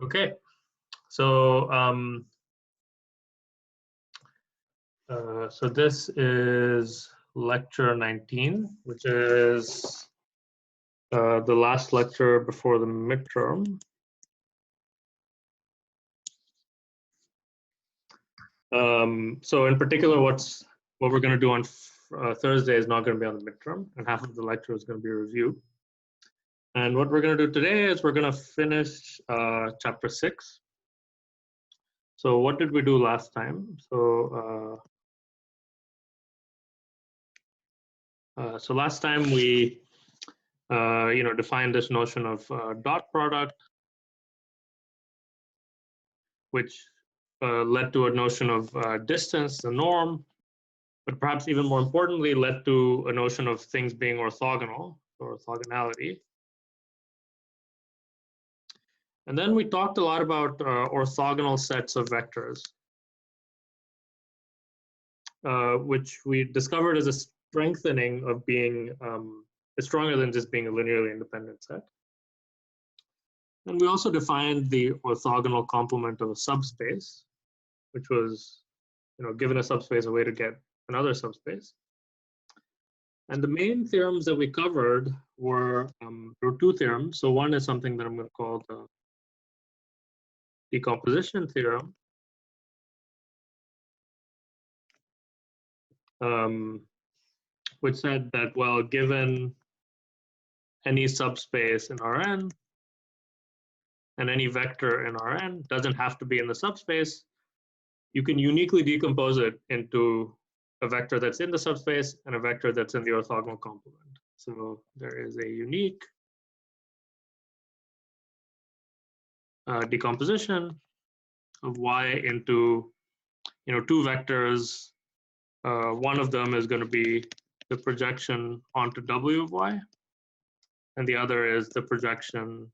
Okay, so so this is lecture 19, which is the last lecture before the midterm. So in particular, what we're going to do on Thursday is not going to be on the midterm, and half of the lecture is going to be a review. And what we're going to do today is we're going to finish chapter 6. So what did we do last time? So so last time we defined this notion of dot product, which led to a notion of distance, the norm, but perhaps even more importantly, led to a notion of things being orthogonal, or orthogonality. And then we talked a lot about orthogonal sets of vectors, which we discovered as a strengthening of being stronger than just being a linearly independent set. And we also defined the orthogonal complement of a subspace, which was, given a subspace, a way to get another subspace. And the main theorems that we covered were, there were two theorems. So one is something that I'm going to call the decomposition theorem, which said that, well, given any subspace in Rn and any vector in Rn doesn't have to be in the subspace, you can uniquely decompose it into a vector that's in the subspace and a vector that's in the orthogonal complement. So there is a unique decomposition of y into two vectors. One of them is going to be the projection onto w of y, and the other is the projection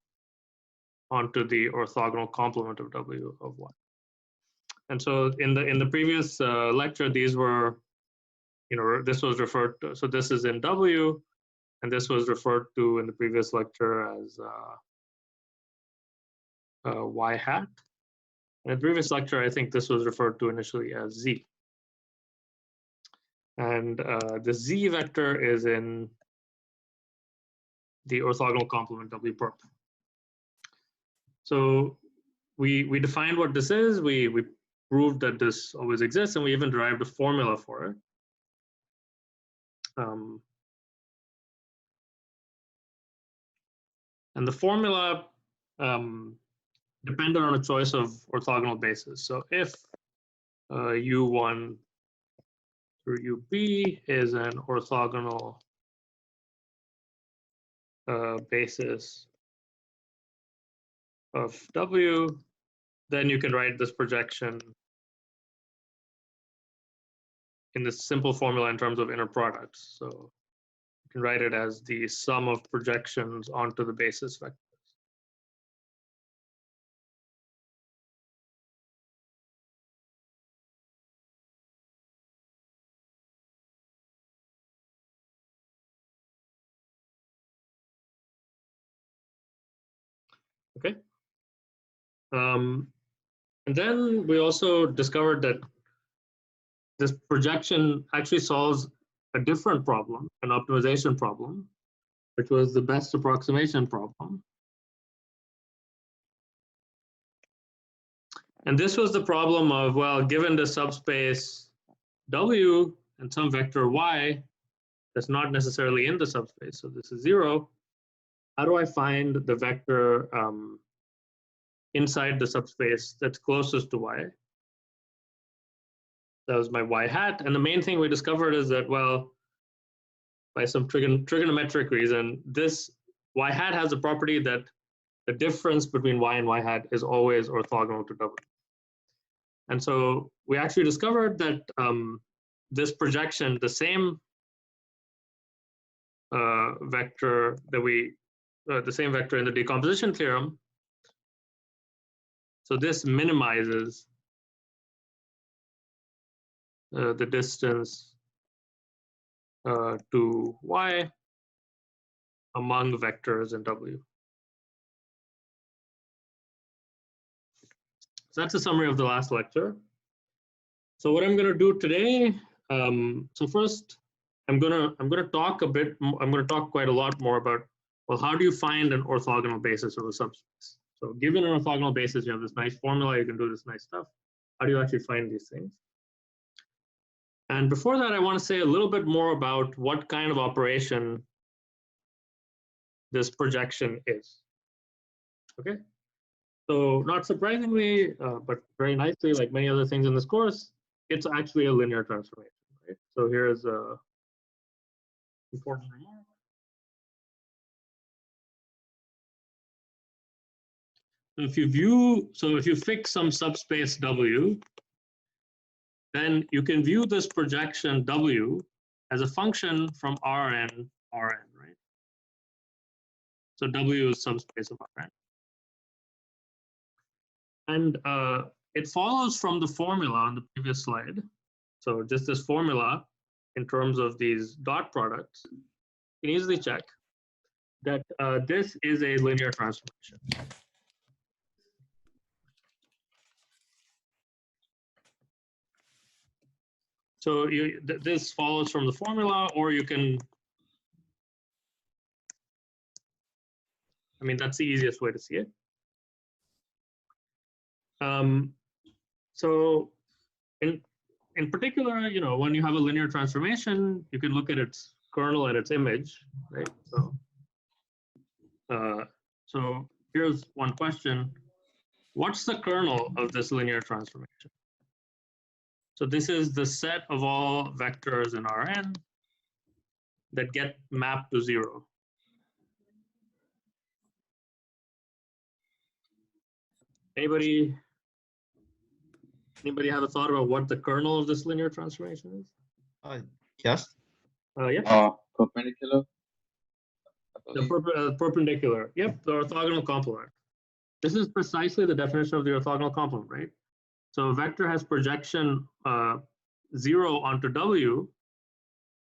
onto the orthogonal complement of w of y. And so in the previous lecture, these were, this was referred to, so this is in w, and this was referred to in the previous lecture as y hat. And in the previous lecture, I think this was referred to initially as z. And the z vector is in the orthogonal complement w perp. So we defined what this is. We proved that this always exists, and we even derived a formula for it. And the formula depended on a choice of orthogonal bases. So if u1 through ub is an orthogonal basis of w, then you can write this projection in this simple formula in terms of inner products. So you can write it as the sum of projections onto the basis vectors. Okay. And then we also discovered that this projection actually solves a different problem, an optimization problem, which was the best approximation problem. And this was the problem of, well, given the subspace w and some vector y that's not necessarily in the subspace, so this is 0, how do I find the vector inside the subspace that's closest to y? That was my y hat. And the main thing we discovered is that, well, by some trigonometric reason, this y hat has a property that the difference between y and y hat is always orthogonal to w. And so we actually discovered that this projection, the same vector that the same vector in the decomposition theorem, so this minimizes the distance to y among vectors in w. So that's a summary of the last lecture. So what I'm going to do today, so first I'm going to talk a bit. I'm going to talk quite a lot more about, well, how do you find an orthogonal basis of a subspace? So given an orthogonal basis, you have this nice formula, you can do this nice stuff. How do you actually find these things? And before that, I want to say a little bit more about what kind of operation this projection is. Okay. So not surprisingly, but very nicely, like many other things in this course, it's actually a linear transformation. Right? So here's a important remark. If you fix some subspace W, then you can view this projection W as a function from Rn, right? So W is subspace of Rn. And it follows from the formula on the previous slide. So just this formula in terms of these dot products, you can easily check that this is a linear transformation. So this follows from the formula, or you can, I mean, that's the easiest way to see it. So in particular, when you have a linear transformation, you can look at its kernel and its image, right? So here's one question. What's the kernel of this linear transformation? So this is the set of all vectors in Rn that get mapped to 0. Anybody have a thought about what the kernel of this linear transformation is? Yes. Yeah. Perpendicular. The perpendicular. Yep, the orthogonal complement. This is precisely the definition of the orthogonal complement, right? So a vector has projection 0 onto W.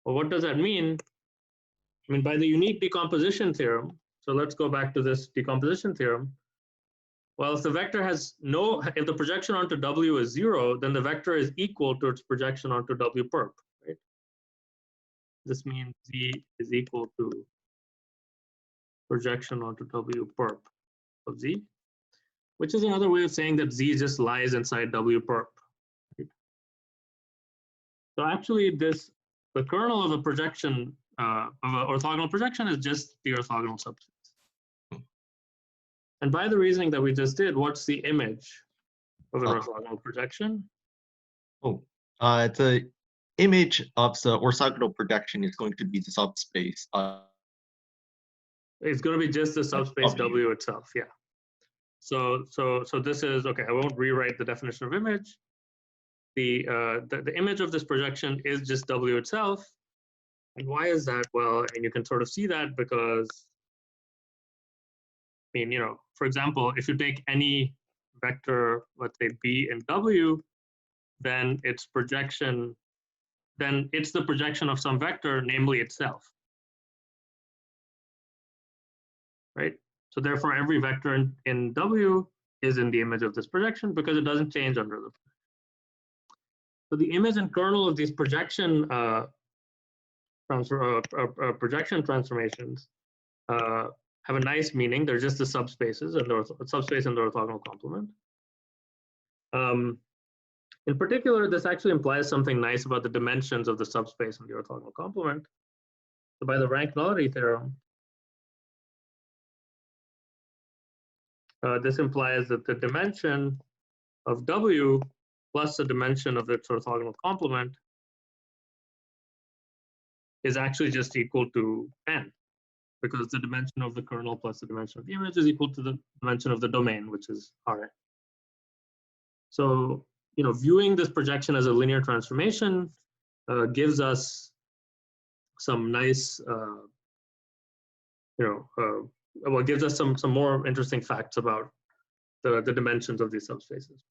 Well, what does that mean? I mean, by the unique decomposition theorem, so let's go back to this decomposition theorem. Well, if the vector has if the projection onto W is 0, then the vector is equal to its projection onto W perp, right? This means Z is equal to projection onto W perp of Z, which is another way of saying that Z just lies inside W perp. Right? So actually, the kernel of a projection, of an orthogonal projection is just the orthogonal subspace. And by the reasoning that we just did, what's the image of an orthogonal projection? The image of the orthogonal projection is going to be the subspace. It's going to be just the subspace W itself, yeah. So this is, okay, I won't rewrite the definition of image. The image of this projection is just W itself. And why is that? Well, I mean, you can sort of see that because, I mean, for example, if you take any vector, let's say B in W, then its projection, then it's the projection of some vector, namely itself. Right? So therefore, every vector in W is in the image of this projection because it doesn't change under the projection. So the image and kernel of these projection projection transformations have a nice meaning. They're just the subspaces and the subspace and the orthogonal complement. In particular, this actually implies something nice about the dimensions of the subspace and the orthogonal complement. So by the rank nullity theorem, this implies that the dimension of W plus the dimension of its orthogonal complement is actually just equal to n, because the dimension of the kernel plus the dimension of the image is equal to the dimension of the domain, which is Rn. So, viewing this projection as a linear transformation gives us some nice, well, gives us some more interesting facts about the dimensions of these subspaces.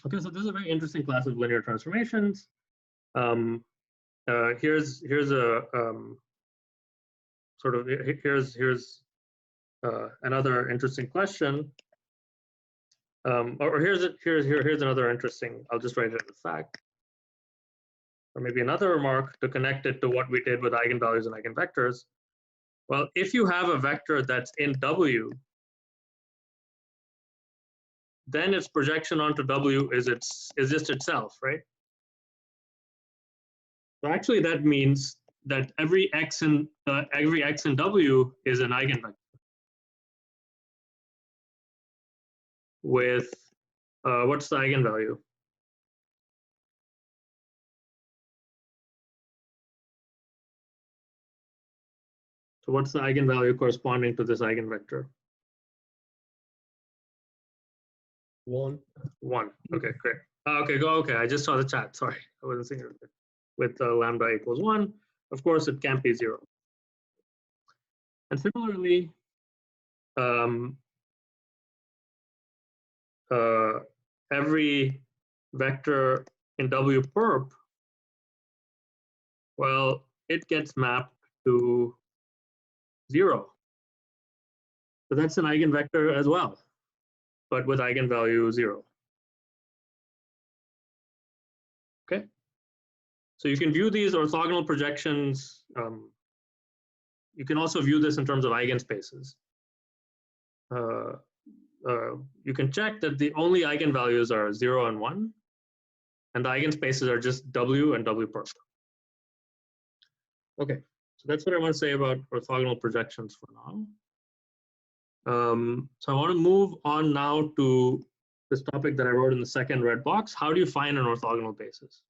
Okay, so this is a very interesting class of linear transformations. Here's a here's another interesting question. Or here's another interesting, I'll just write it as a fact. Or maybe another remark to connect it to what we did with eigenvalues and eigenvectors. Well, if you have a vector that's in W, then its projection onto W is just itself, right? So actually that means that every x in W is an eigenvector with what's the eigenvalue? So what's the eigenvalue corresponding to this eigenvector? 1. 1. Okay, great. Okay, go. Okay, I just saw the chat. Sorry, I wasn't seeing it. With lambda equals 1, of course, it can't be 0. And similarly, every vector in W perp, well, it gets mapped to 0. So that's an eigenvector as well, but with eigenvalue 0. Okay. So you can view these orthogonal projections. You can also view this in terms of eigenspaces. You can check that the only eigenvalues are 0 and 1, and the eigenspaces are just W and W perp. Okay, so that's what I want to say about orthogonal projections for now. So I want to move on now to this topic that I wrote in the second red box. How do you find an orthogonal basis?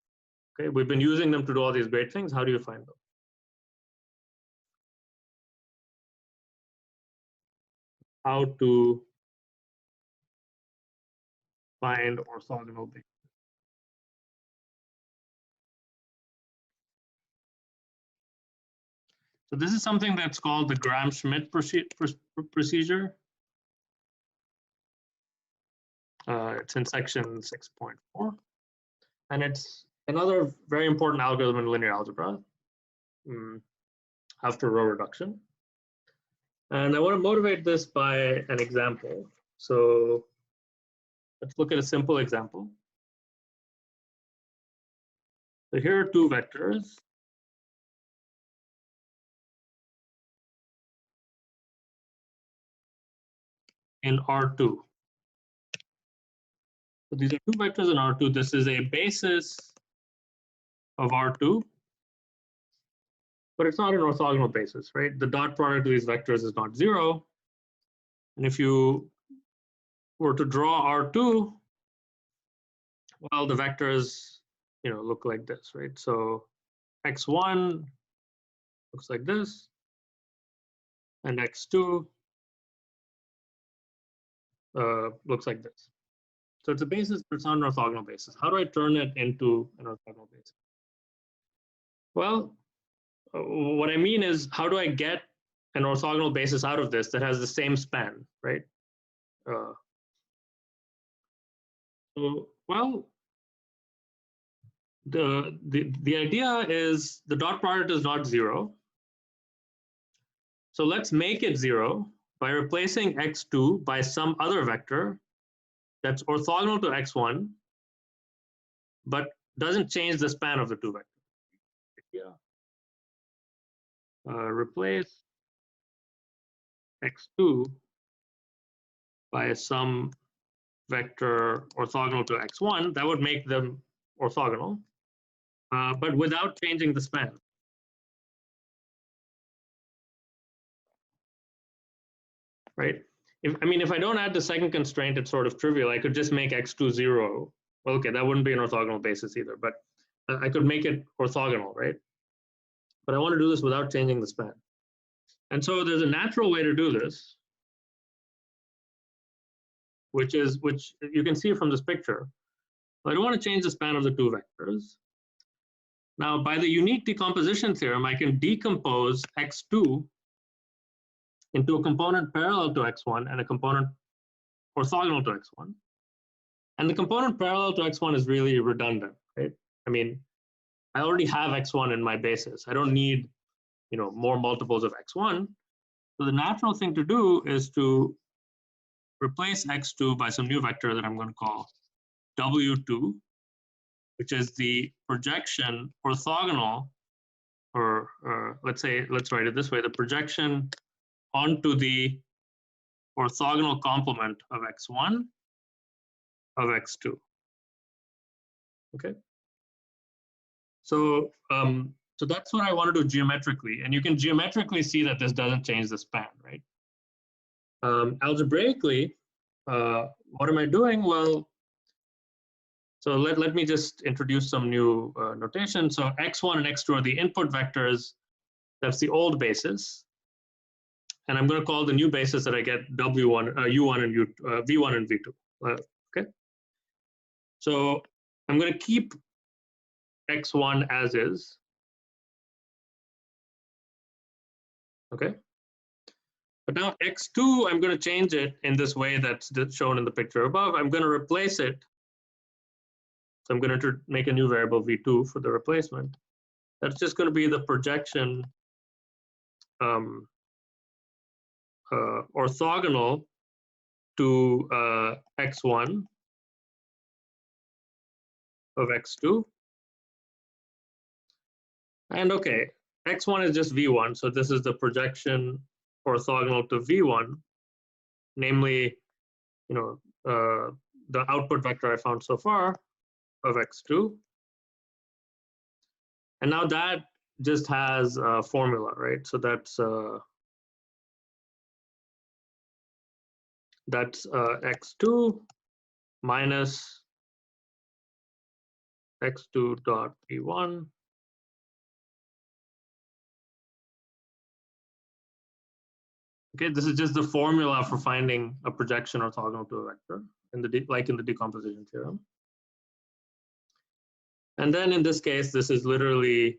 Okay, we've been using them to do all these great things. How do you find them? How to find orthogonal basis. So this is something that's called the Gram-Schmidt procedure. It's in section 6.4. And it's another very important algorithm in linear algebra after row reduction. And I want to motivate this by an example. So let's look at a simple example. So here are two vectors. In R2. So these are two vectors in R2. This is a basis of R2, but it's not an orthogonal basis, right? The dot product of these vectors is not 0. And if you were to draw R2, well, the vectors, look like this, right? So x1 looks like this, and x2 looks like this. So it's a basis, but it's not an orthogonal basis. How do I turn it into an orthogonal basis? Well, what I mean is, how do I get an orthogonal basis out of this that has the same span, right? Well, the idea is the dot product is not 0. So let's make it 0 by replacing x2 by some other vector that's orthogonal to x1, but doesn't change the span of the two vectors. Yeah. Replace x2 by some vector orthogonal to x1, that would make them orthogonal, but without changing the span. Right? If I don't add the second constraint, it's sort of trivial. I could just make x2 0. Well, okay, that wouldn't be an orthogonal basis either, but I could make it orthogonal, right? But I want to do this without changing the span. And so there's a natural way to do this, which you can see from this picture. I don't want to change the span of the two vectors. Now, by the unique decomposition theorem, I can decompose x2 into a component parallel to x1 and a component orthogonal to x1. And the component parallel to x1 is really redundant, right? I already have x1 in my basis. I don't need, more multiples of x1. So the natural thing to do is to replace x2 by some new vector that I'm going to call w2, which is the projection orthogonal, or let's write it this way, the projection onto the orthogonal complement of x1 of x2. Okay. So so that's what I want to do geometrically, and you can geometrically see that this doesn't change the span, right? Algebraically, what am I doing? Well, so let me just introduce some new notation. So x1 and x2 are the input vectors. That's the old basis. And I'm going to call the new basis that I get w1, u1 and v1 and v2. Okay. So I'm going to keep x1 as is. Okay. But now x2, I'm going to change it in this way that's shown in the picture above. I'm going to replace it. So I'm going to make a new variable v2 for the replacement. That's just going to be the projection orthogonal to x1 of x2. And okay, x1 is just v1, so this is the projection orthogonal to v1, namely, the output vector I found so far of x2. And now that just has a formula, right? So that's x2 minus x2 dot v1 Okay, this is just the formula for finding a projection orthogonal to a vector, like in the decomposition theorem. And then in this case, this is literally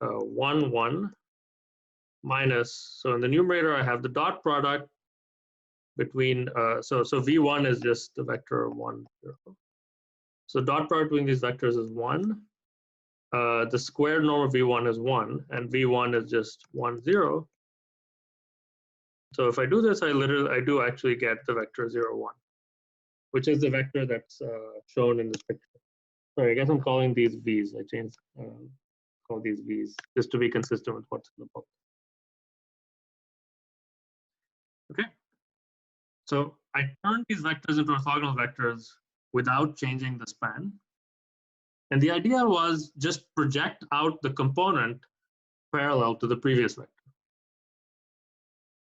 1, 1 minus, so in the numerator, I have the dot product between, so v1 is just the vector 1, 0. So dot product between these vectors is 1. The squared norm of v1 is 1, and v1 is just 1, 0. So if I do this, I do actually get the vector 0, 1, which is the vector that's shown in this picture. Sorry, I guess I'm calling these v's. I changed, call these v's just to be consistent with what's in the book. Okay. So I turned these vectors into orthogonal vectors without changing the span. And the idea was just project out the component parallel to the previous vector.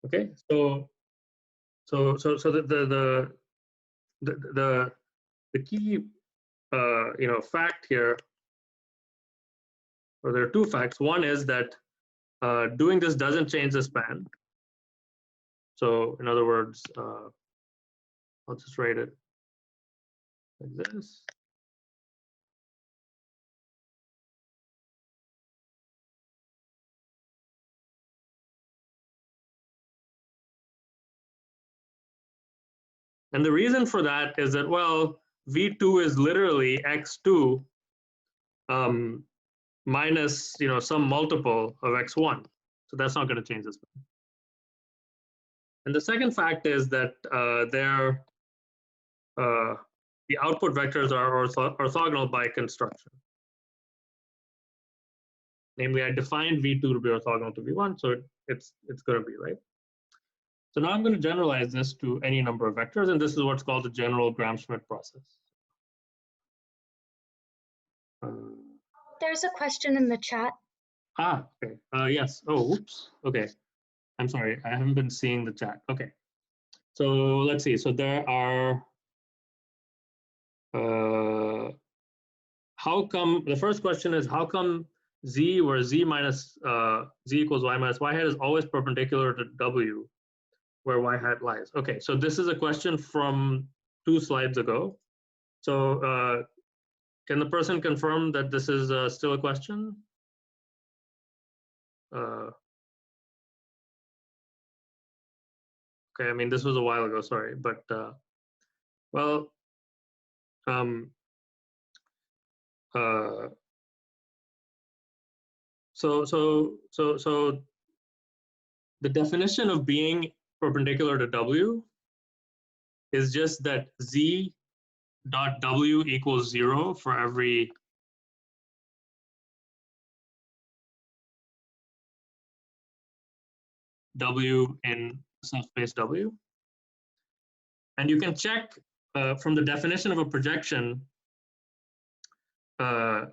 Okay, so the key fact here, or there are two facts. One is that doing this doesn't change the span. So in other words, I'll just write it like this. And the reason for that is that, well, v2 is literally x2 minus some multiple of x1. So that's not going to change this. And the second fact is that the output vectors are orthogonal by construction. Namely, I defined v2 to be orthogonal to v1, so it's going to be, right? So now I'm going to generalize this to any number of vectors, and this is what's called the general Gram-Schmidt process. There's a question in the chat. Okay. Yes. Oh, whoops. Okay. I'm sorry. I haven't been seeing the chat. Okay. So let's see. So there are, how come, the first question is, how come z, where z equals y minus y hat is always perpendicular to w, where y hat lies? Okay, so this is a question from 2 slides ago. So can the person confirm that this is still a question? Okay, I mean, this was a while ago, sorry, but well, so the definition of being perpendicular to w is just that z dot w equals 0 for every w in subspace W. And you can check from the definition of a projection that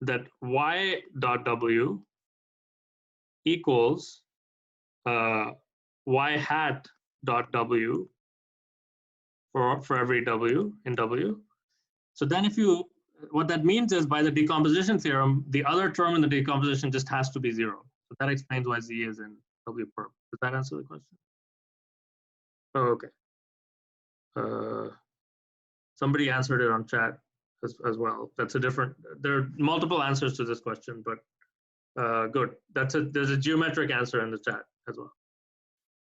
that y dot W equals y hat dot W for every W in W. So then if you, what that means is by the decomposition theorem, the other term in the decomposition just has to be 0. So that explains why Z is in W perp. Does that answer the question? Oh, okay. Somebody answered it on chat as well. That's a different, there are multiple answers to this question, but good. There's a geometric answer in the chat as well.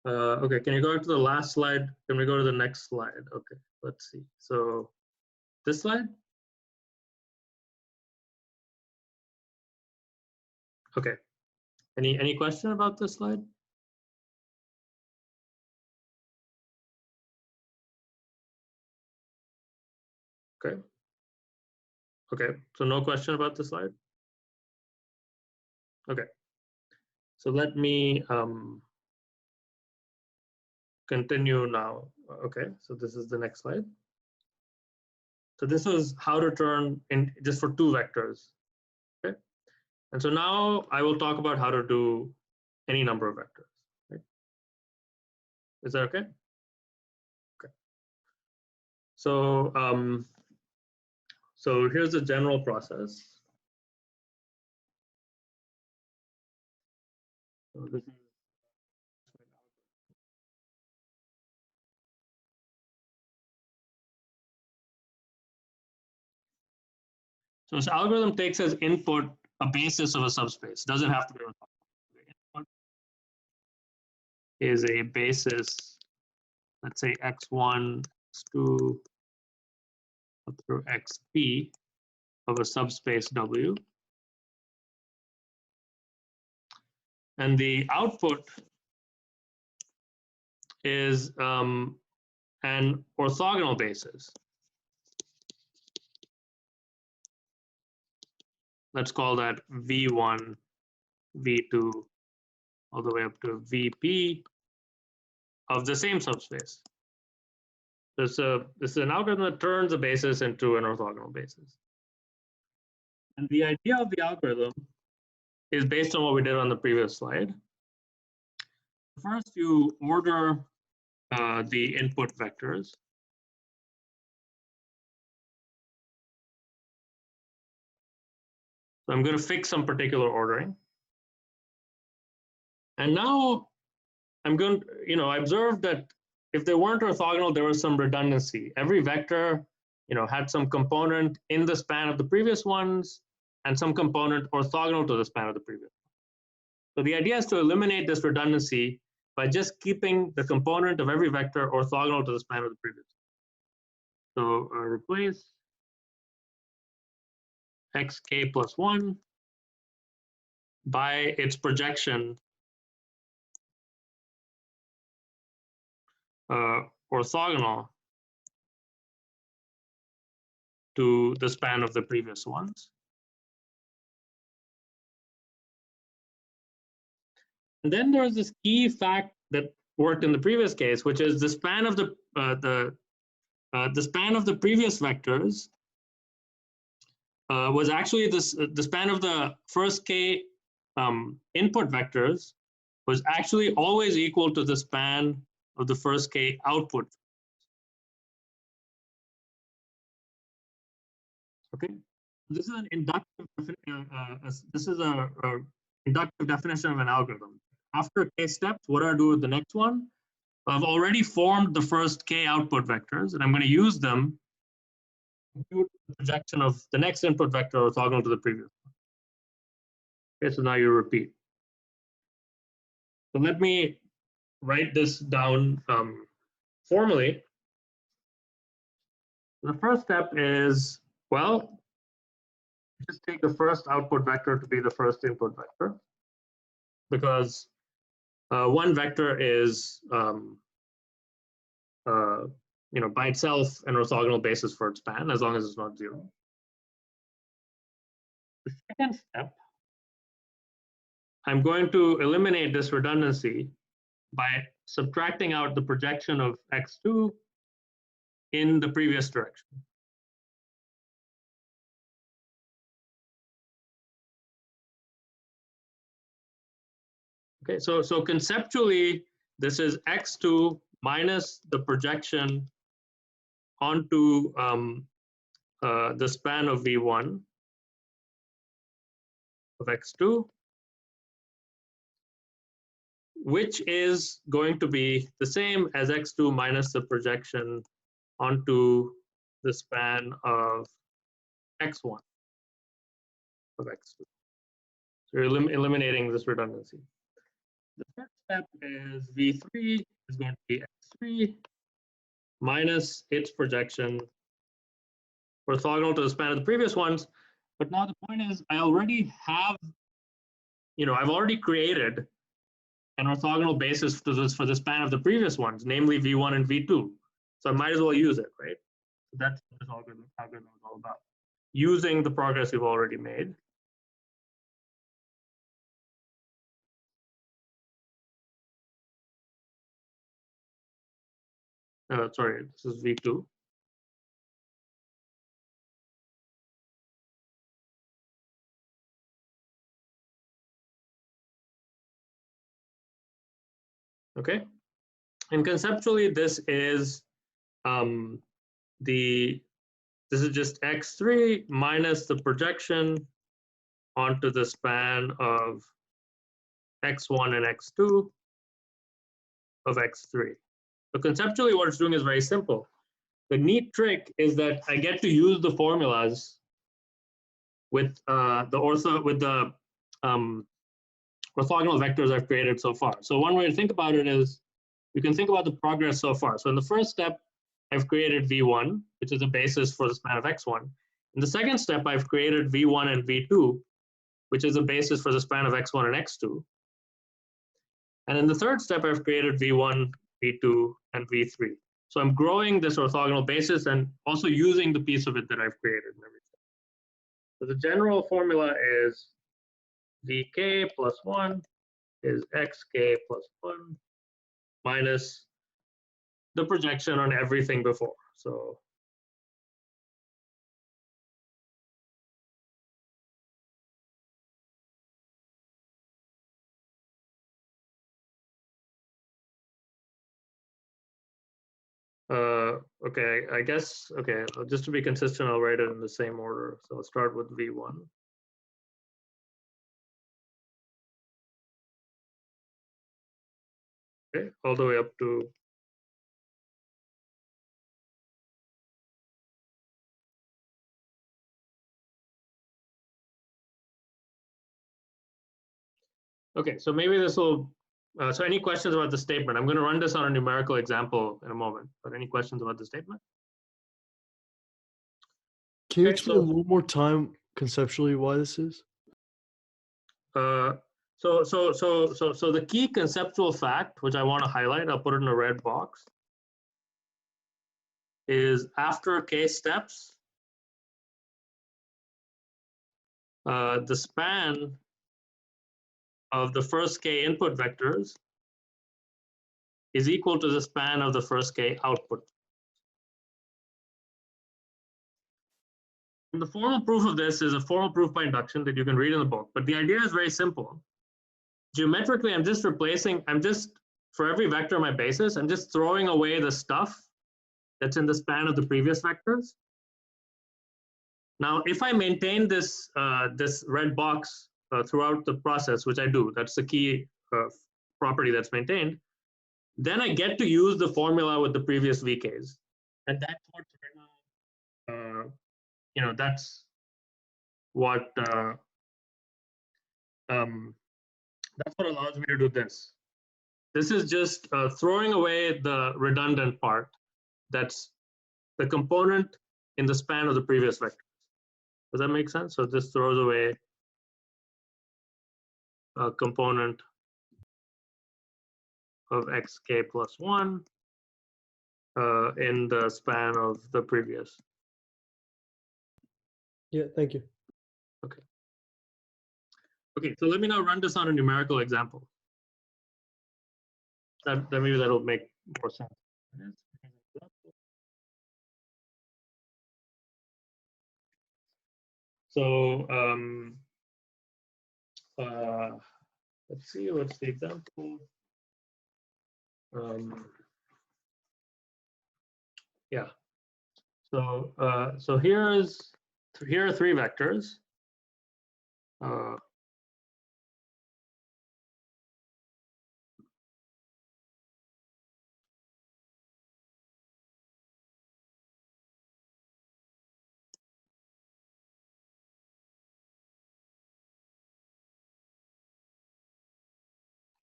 Okay, can you go to the last slide? Can we go to the next slide? Okay, let's see. So this slide? Okay. Any question about this slide? Okay. Okay, so no question about the slide? Okay. So let me continue now. Okay, so this is the next slide. So this is how to turn in just for 2 vectors. Okay. And so now I will talk about how to do any number of vectors. Right? Is that okay? Okay. So so here's the general process. So this is so this algorithm takes as input a basis of a subspace. Doesn't have to be input is a basis, let's say x1, x2 up through xp of a subspace W. And the output is an orthogonal basis. Let's call that V1, V2, all the way up to VP of the same subspace. This is an algorithm that turns a basis into an orthogonal basis. And the idea of the algorithm is based on what we did on the previous slide. First, you order the input vectors. So I'm going to fix some particular ordering. And now I'm going to, I observed that if they weren't orthogonal, there was some redundancy. Every vector, had some component in the span of the previous ones and some component orthogonal to the span of the previous one. So the idea is to eliminate this redundancy by just keeping the component of every vector orthogonal to the span of the previous one. So replace xk plus 1 by its projection orthogonal to the span of the previous ones. And then there's this key fact that worked in the previous case, which is the span of the span of the previous vectors was actually the span of the first k input vectors was actually always equal to the span of the first k output. Okay, this is an inductive. This is a inductive definition of an algorithm. After k steps, what do I do with the next one? I've already formed the first k output vectors, and I'm going to use them to compute the projection of the next input vector orthogonal to the previous one. Okay, so now you repeat. So let me write this down formally. The first step is, well, just take the first output vector to be the first input vector. because one vector is by itself an orthogonal basis for its span as long as it's not 0. The second step, I'm going to eliminate this redundancy by subtracting out the projection of x2 in the previous direction. Okay, so conceptually, this is x2 minus the projection onto the span of v1 of x2, which is going to be the same as x2 minus the projection onto the span of x1 of x2. So you're eliminating this redundancy. The third step is v3 is going to be x3 minus its projection orthogonal to the span of the previous ones. But now the point is, I already have, I've already created an orthogonal basis for the span of the previous ones, namely v1 and v2. So I might as well use it, right? So that's what this algorithm is all about, using the progress we've already made. Sorry, this is v2. Okay, and conceptually, this is just x3 minus the projection onto the span of x1 and x2 of x3. So conceptually, what it's doing is very simple. The neat trick is that I get to use the formulas with the orthogonal vectors I've created so far. So one way to think about it is you can think about the progress so far. So in the first step, I've created v1, which is a basis for the span of x1. In the second step, I've created v1 and v2, which is a basis for the span of x1 and x2. And in the third step, I've created v1, v2, and v3. So I'm growing this orthogonal basis and also using the piece of it that I've created and everything. So the general formula is vk plus 1 is xk plus 1 minus the projection on everything before. So okay, I guess, okay, just to be consistent, I'll write it in the same order. So I'll start with v1. Okay, all the way up to okay, so maybe this will, so any questions about the statement? I'm going to run this on a numerical example in a moment, but any questions about the statement? Can you explain a little more time conceptually why this is? So the key conceptual fact, which I want to highlight, I'll put it in a red box, is after k steps, the span of the first k input vectors is equal to the span of the first k output. And the formal proof of this is a formal proof by induction that you can read in the book, but the idea is very simple. Geometrically, I'm just for every vector on my basis, I'm just throwing away the stuff that's in the span of the previous vectors. Now, if I maintain this, this red box throughout the process, which I do, that's the key property that's maintained, then I get to use the formula with the previous VKs. And that's what, that's what allows me to do this. This is just throwing away the redundant part. That's the component in the span of the previous vectors. Does that make sense? So this throws away a component of xk plus 1 in the span of the previous. Yeah, thank you. Okay, so let me now run this on a numerical example. That maybe that'll make more sense. So let's see, what's the example? Yeah. So here are 3 vectors.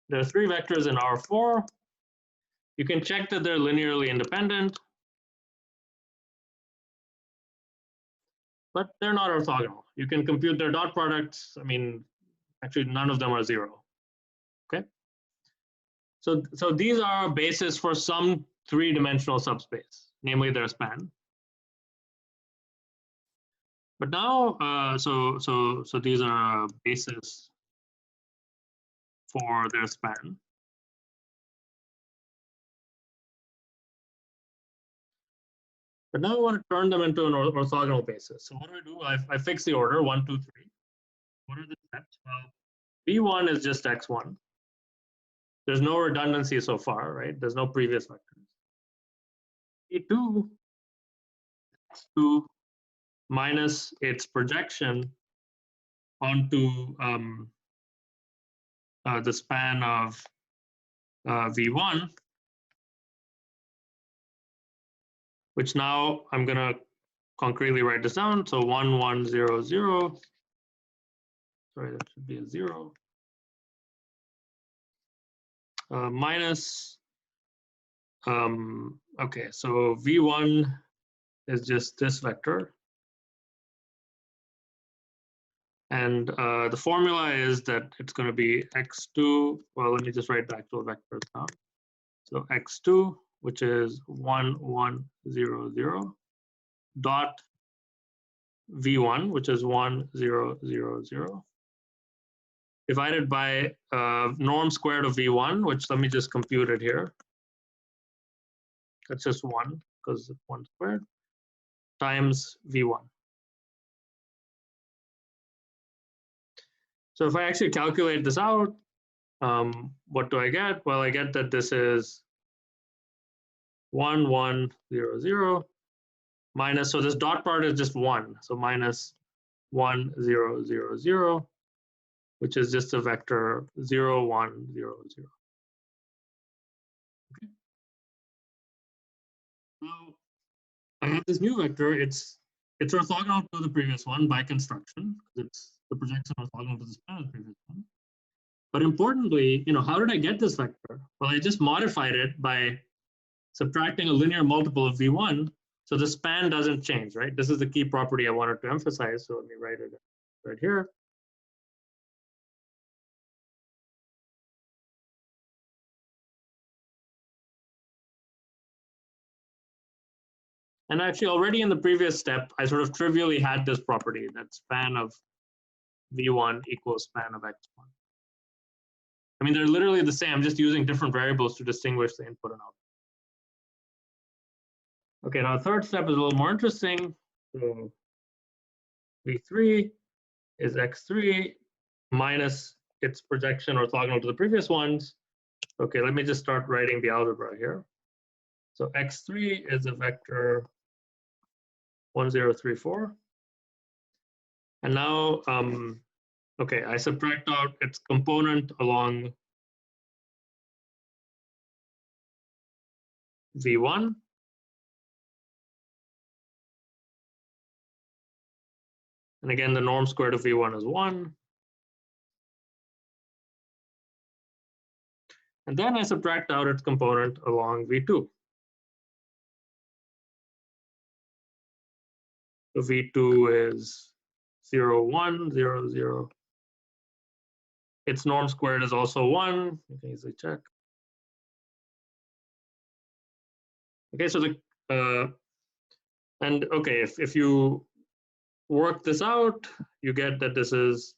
There are 3 vectors in R4. You can check that they're linearly independent, but they're not orthogonal. You can compute their dot products. I mean, actually, none of them are 0. Okay. So these are a basis for some 3-dimensional subspace, namely their span. But now, so these are a basis for their span. But now I want to turn them into an orthogonal basis. So what do? I fix the order 1, 2, 3. What are the steps? Well, V1 is just x1. There's no redundancy so far, right? There's no previous vectors. V2 is x2 minus its projection onto the span of V1, which now I'm going to concretely write this down. So 1, 1, 0, 0. Sorry, that should be a 0. Minus, okay, so V1 is just this vector. And the formula is that it's going to be x2. Well, let me just write the actual vectors down. So x2, which is 1, 1, 0, 0, dot V1, which is 1, 0, 0, 0, divided by norm squared of V1, which let me just compute it here. That's just 1, because it's 1 squared, times V1. So if I actually calculate this out, what do I get? Well, I get that this is 1, 1, 0, 0, minus, so this dot part is just 1, so minus 1, 0, 0, 0, which is just a vector 0, 1, 0, 0. Okay. Now I have this new vector. It's orthogonal to the previous one by construction, because it's the projection orthogonal to the span of the previous one. But importantly, how did I get this vector? Well, I just modified it by subtracting a linear multiple of V1, so the span doesn't change, right? This is the key property I wanted to emphasize, so let me write it right here. And actually, already in the previous step, I sort of trivially had this property, that span of V1 equals span of X1. I mean, they're literally the same. I'm just using different variables to distinguish the input and output. Okay, now the third step is a little more interesting. So V3 is X3 minus its projection orthogonal to the previous ones. Okay, let me just start writing the algebra here. So X3 is a vector 1, 0, 3, 4. And now, okay, I subtract out its component along V1. And again, the norm squared of V1 is 1. And then I subtract out its component along V2. So V2 is 0, 1, 0, 0. Its norm squared is also 1. You can easily check. Okay, so and okay, if you work this out, you get that this is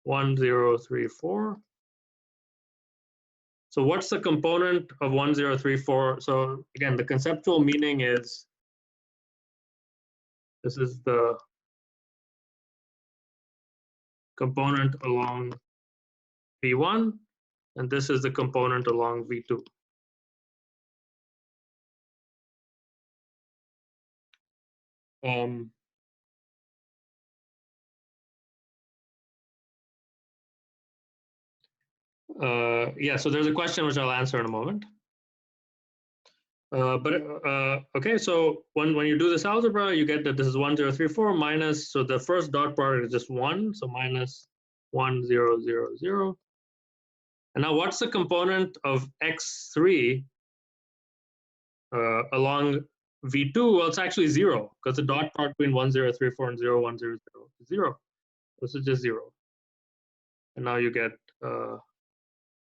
1034. So what's the component of 1034? So again, the conceptual meaning is this is the component along V1, and this is the component along V2. Yeah, so there's a question which I'll answer in a moment. Okay, so when you do this algebra, you get that this is 1034 minus, so the first dot product is just 1, so minus 1000. And now what's the component of x3 along V2? Well, it's actually 0, because the dot product between 1034 and 0100 is 0. This is just 0. And now you get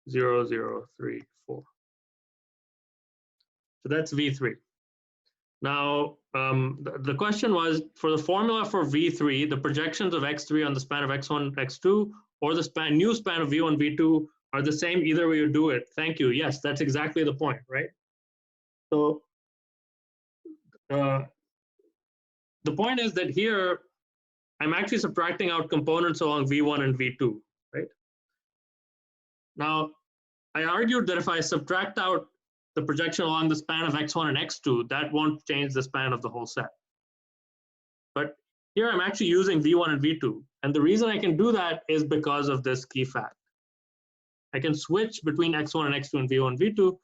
0034. So that's V3. Now, the question was, for the formula for V3, the projections of x3 on the span of x1, x2, or the new span of V1, V2 are the same either way you do it. Thank you. Yes, that's exactly the point, right? So the point is that here, I'm actually subtracting out components along V1 and V2, right? Now, I argued that if I subtract out the projection along the span of x1 and x2, that won't change the span of the whole set. But here I'm actually using V1 and V2. And the reason I can do that is because of this key fact. I can switch between x1 and x2 and V1, V2.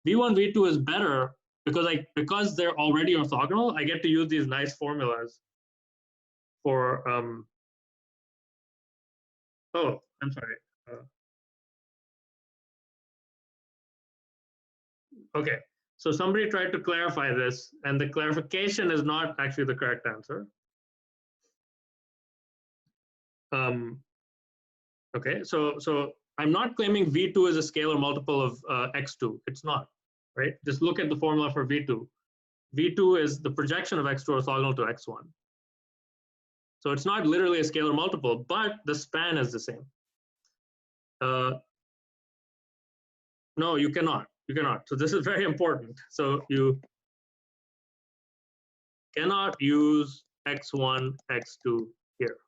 V1, V2 is better because they're already orthogonal. I get to use these nice formulas for, oh, I'm sorry. Okay, so somebody tried to clarify this, and the clarification is not actually the correct answer. Okay, so I'm not claiming V2 is a scalar multiple of x2. It's not, right? Just look at the formula for V2. V2 is the projection of x2 orthogonal to x1. So it's not literally a scalar multiple, but the span is the same. No, you cannot. You cannot. So this is very important. So you cannot use x1, x2 here.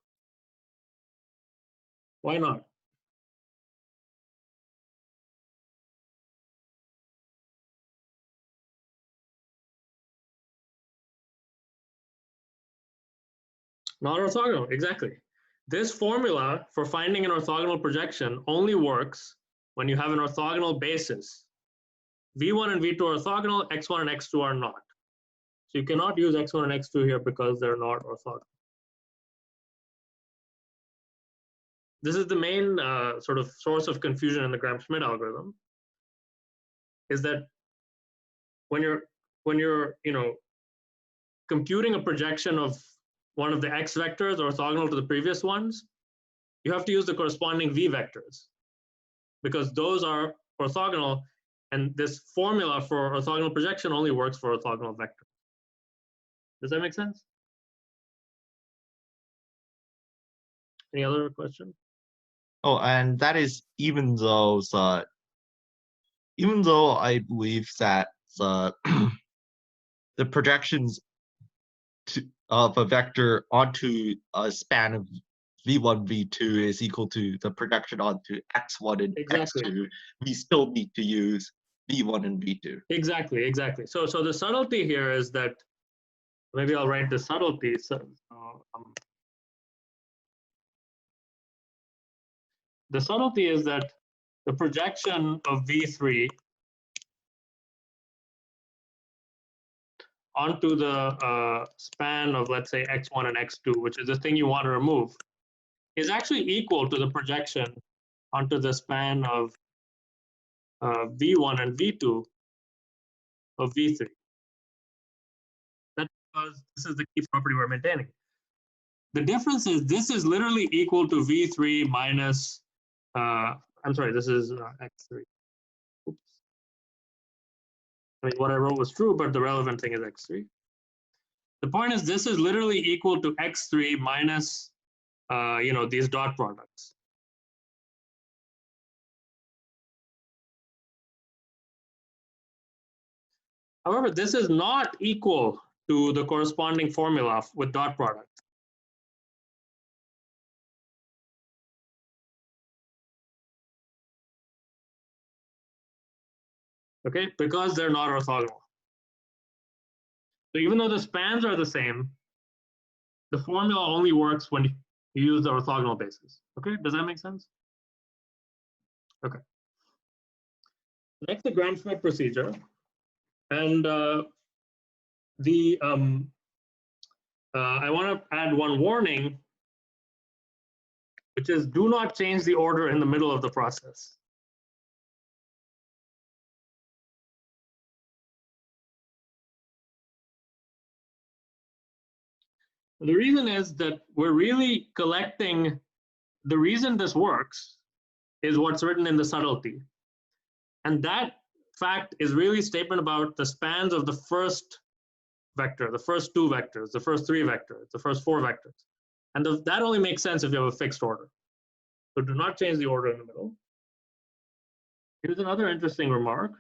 Why not? Not orthogonal, exactly. This formula for finding an orthogonal projection only works when you have an orthogonal basis. V1 and V2 are orthogonal, x1 and x2 are not. So you cannot use x1 and x2 here because they're not orthogonal. This is the main sort of source of confusion in the Gram-Schmidt algorithm, is that when you're computing a projection of one of the x vectors orthogonal to the previous ones, you have to use the corresponding v vectors because those are orthogonal, and this formula for orthogonal projection only works for orthogonal vectors. Does that make sense? Any other question? Oh, and that is even though I believe that the the projections of a vector onto a span of V1, V2 is equal to the projection onto x1 and Exactly. x2, we still need to use V1 and V2. Exactly, exactly. So the subtlety here is that, maybe I'll write the subtlety. The subtlety is that the projection of V3 onto the span of, let's say, x1 and x2, which is the thing you want to remove, is actually equal to the projection onto the span of V1 and V2 of V3. That's because this is the key property we're maintaining. The difference is this is literally equal to V3 minus, I'm sorry, this is x3. Oops. I mean, what I wrote was true, but the relevant thing is x3. The point is, this is literally equal to x3 minus, these dot products. However, this is not equal to the corresponding formula with dot product. Okay, because they're not orthogonal. So even though the spans are the same, the formula only works when you use the orthogonal basis. Okay, does that make sense? Okay. Next, the Gram-Schmidt procedure, and I want to add one warning, which is do not change the order in the middle of the process. The reason is that we're really collecting, the reason this works is what's written in the subtlety. And that fact is really a statement about the spans of the first vector, the first two vectors, the first three vectors, the first four vectors. And that only makes sense if you have a fixed order. So do not change the order in the middle. Here's another interesting remark.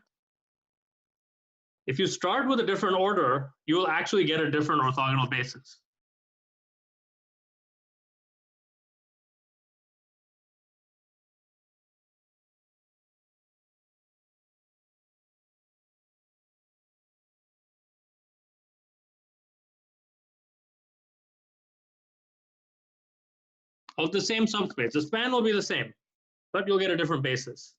If you start with a different order, you will actually get a different orthogonal basis. Of the same subspace. The span will be the same, but you'll get a different basis.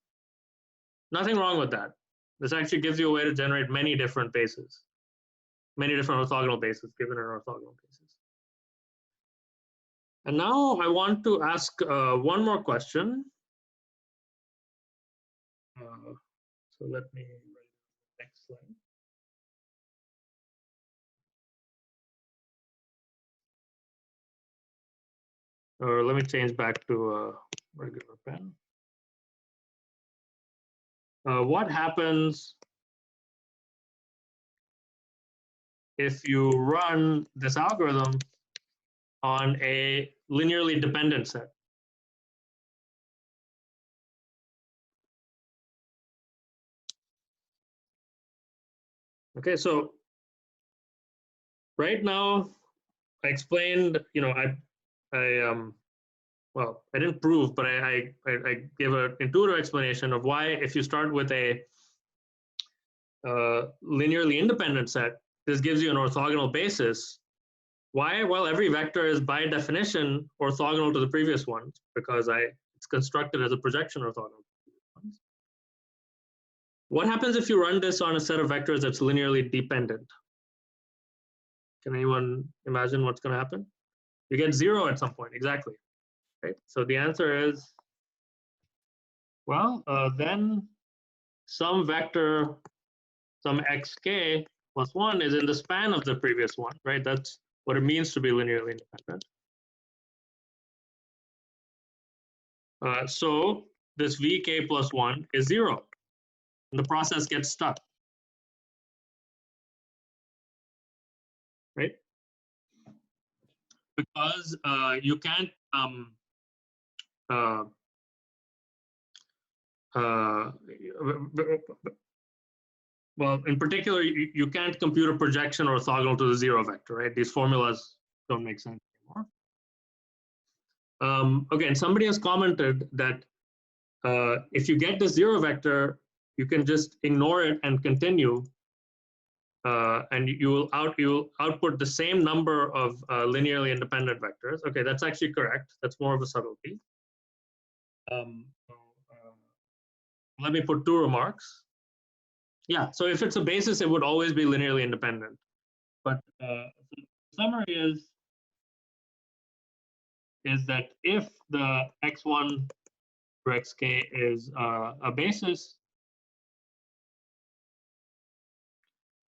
Nothing wrong with that. This actually gives you a way to generate many different bases, many different orthogonal bases given an orthogonal basis. And now I want to ask one more question. So let me write the next slide. Or let me change back to a regular pen. What happens if you run this algorithm on a linearly dependent set? Okay, so right now I explained, well, I didn't prove, but I gave an intuitive explanation of why if you start with a linearly independent set, this gives you an orthogonal basis. Why? Well, every vector is by definition orthogonal to the previous one because it's constructed as a projection orthogonal. What happens if you run this on a set of vectors that's linearly dependent? Can anyone imagine what's going to happen? You get 0 at some point, exactly. Right? So the answer is, well, then some vector, some xk plus 1 is in the span of the previous one, right? That's what it means to be linearly independent. So this vk plus 1 is 0, and the process gets stuck. Right? Because you can't well, in particular, you can't compute a projection orthogonal to the 0 vector, right? These formulas don't make sense anymore. Okay, and somebody has commented that if you get the 0 vector, you can just ignore it and continue, and you will output the same number of linearly independent vectors. Okay, that's actually correct. That's more of a subtlety. Let me put 2 remarks. Yeah, so if it's a basis, it would always be linearly independent. But the summary is that if the x1 for xk is a basis,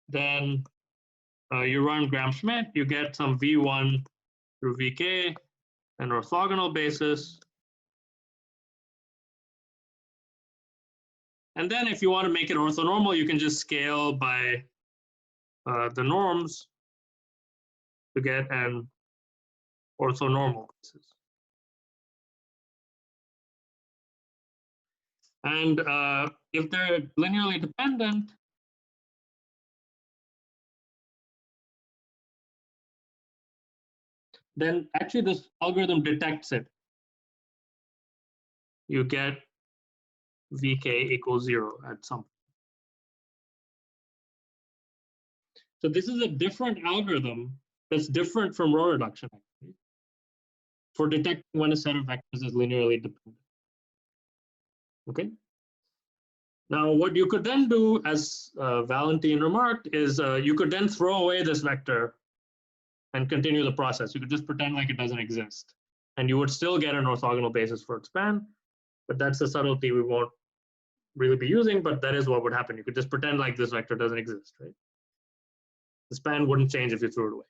then you run Gram-Schmidt, you get some v1 through vk, an orthogonal basis. And then if you want to make it orthonormal, you can just scale by the norms to get an orthonormal basis. And if they're linearly dependent, then actually this algorithm detects it. You get VK equals 0 at some point. So this is a different algorithm that's different from row reduction, actually, for detecting when a set of vectors is linearly dependent. Okay. Now, what you could then do, as Valentin remarked, is you could then throw away this vector and continue the process. You could just pretend like it doesn't exist, and you would still get an orthogonal basis for its span. But that's a subtlety we won't really be using, but that is what would happen. You could just pretend like this vector doesn't exist, right? The span wouldn't change if you threw it away.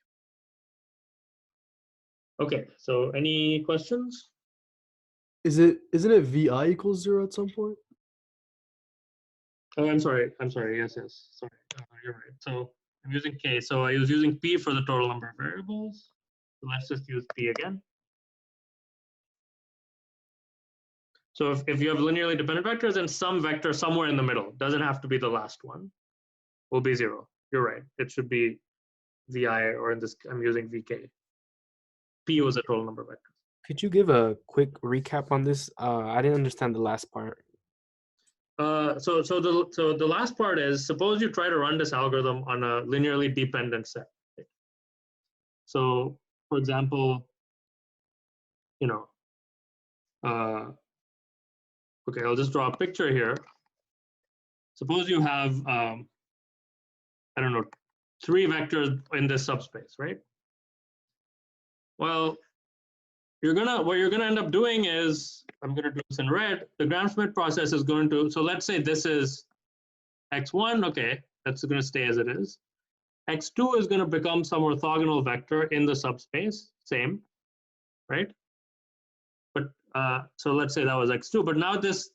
Okay, so any questions? Isn't it VI equals 0 at some point? Oh, I'm sorry. Yes. Sorry, you're right. So I'm using K. So I was using P for the total number of variables. So let's just use P again. So if you have linearly dependent vectors, then some vector somewhere in the middle, doesn't have to be the last one, will be 0. You're right. It should be VI, or in this, I'm using VK. P was a total number of vectors. Could you give a quick recap on this? I didn't understand the last part. So the last part is, suppose you try to run this algorithm on a linearly dependent set. Right? So, for example, you know, okay, I'll just draw a picture here. Suppose you have, I don't know, 3 vectors in this subspace, right? Well, what you're gonna end up doing is, I'm gonna do this in red. The Gram-Schmidt process is going to, so let's say this is x1, okay, that's gonna stay as it is. x2 is gonna become some orthogonal vector in the subspace, same, right? But so let's say that was x2, but now this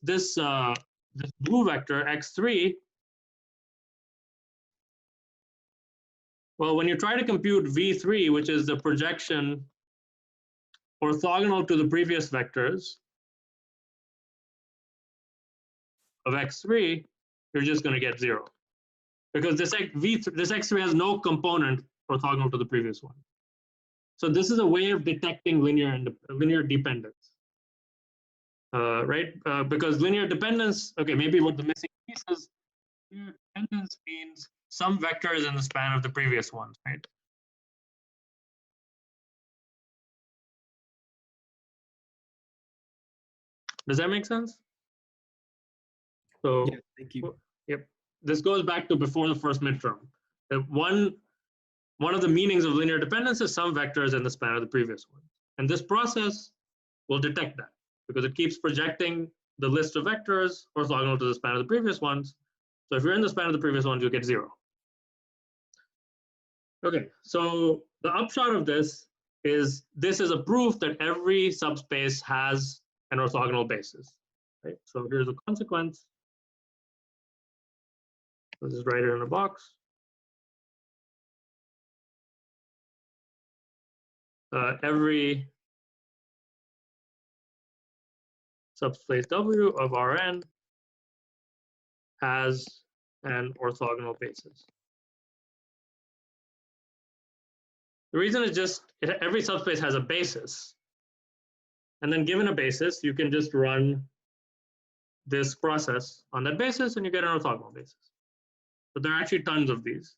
blue vector x3, well, when you try to compute v3, which is the projection orthogonal to the previous vectors of x3, you're just going to get 0, because this x3 has no component orthogonal to the previous one. So this is a way of detecting linear dependence, right? Because linear dependence, okay, maybe what the missing piece is, linear dependence means some vector is in the span of the previous ones, right? Does that make sense? So, Yeah, thank you. Yep. This goes back to before the first midterm. One of the meanings of linear dependence is some vectors in the span of the previous one. And this process will detect that, because it keeps projecting the list of vectors orthogonal to the span of the previous ones. So if you're in the span of the previous ones, you'll get 0. Okay, so the upshot of this is a proof that every subspace has an orthogonal basis, right? So here's a consequence. I'll just write it in a box. Every subspace W of Rn has an orthogonal basis. The reason is just every subspace has a basis. And then given a basis, you can just run this process on that basis and you get an orthogonal basis. But there are actually tons of these.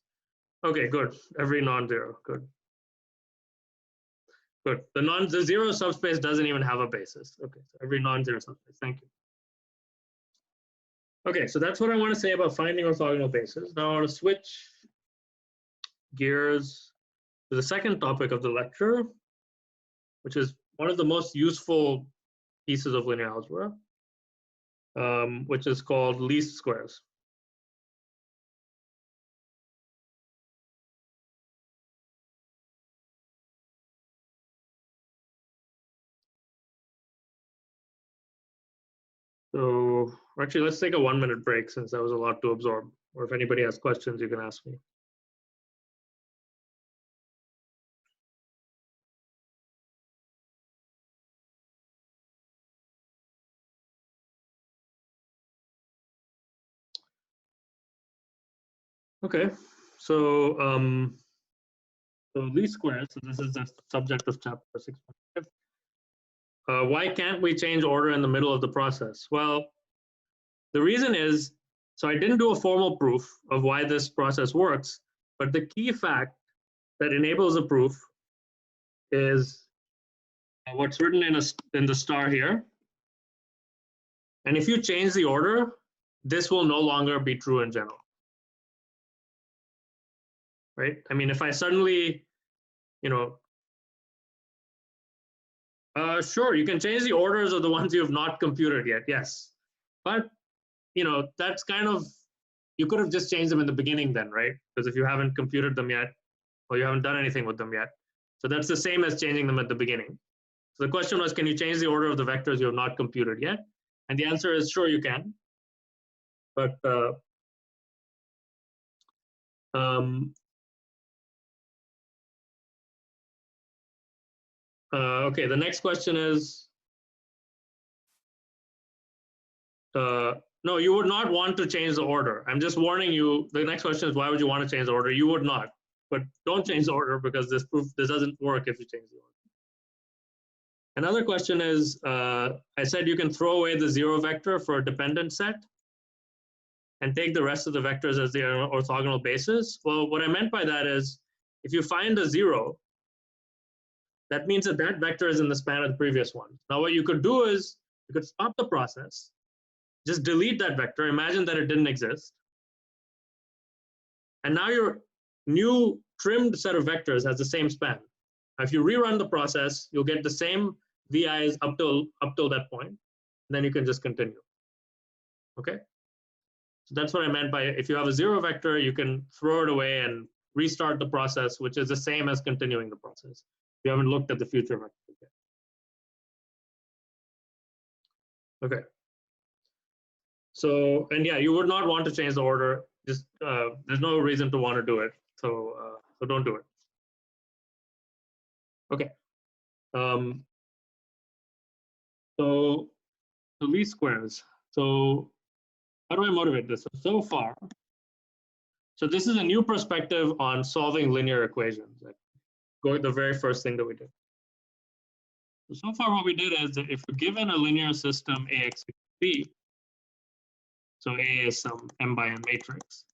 Okay, good. Every non-zero, good. Good. The 0 subspace doesn't even have a basis. Okay, so every non-zero subspace. Thank you. Okay, so that's what I want to say about finding orthogonal bases. Now I want to switch gears to the second topic of the lecture, which is one of the most useful pieces of linear algebra, which is called least squares. So or actually, let's take a 1 minute break since that was a lot to absorb. Or if anybody has questions, you can ask me. Okay, so least squares. So this is the subject of chapter 6.5. Why can't we change order in the middle of the process? Well, the reason is, so I didn't do a formal proof of why this process works, but the key fact that enables a proof is what's written in the star here. And if you change the order, this will no longer be true in general. Right? I mean, if I suddenly, sure, you can change the orders of the ones you have not computed yet, yes. But, that's kind of, you could have just changed them in the beginning then, right? Because if you haven't computed them yet, or you haven't done anything with them yet. So that's the same as changing them at the beginning. So the question was, can you change the order of the vectors you have not computed yet? And the answer is, sure, you can. But okay, the next question is, no, you would not want to change the order. I'm just warning you. The next question is, why would you want to change the order? You would not, but don't change the order because this doesn't work if you change the order. Another question is, I said you can throw away the 0 vector for a dependent set and take the rest of the vectors as their orthogonal basis. Well, what I meant by that is, if you find a 0, that means that that vector is in the span of the previous one. Now, what you could do is, you could stop the process, just delete that vector, imagine that it didn't exist. And now your new trimmed set of vectors has the same span. Now, if you rerun the process, you'll get the same VIs up till that point. Then you can just continue. Okay? So that's what I meant by, if you have a 0 vector, you can throw it away and restart the process, which is the same as continuing the process. You haven't looked at the future vector yet. Okay. So, and yeah, you would not want to change the order. Just there's no reason to want to do it. So don't do it. Okay. So the least squares. So how do I motivate this? So far, so this is a new perspective on solving linear equations. Go the very first thing that we did. So far, what we did is that if we're given a linear system AX equals B, so A is some m by n matrix,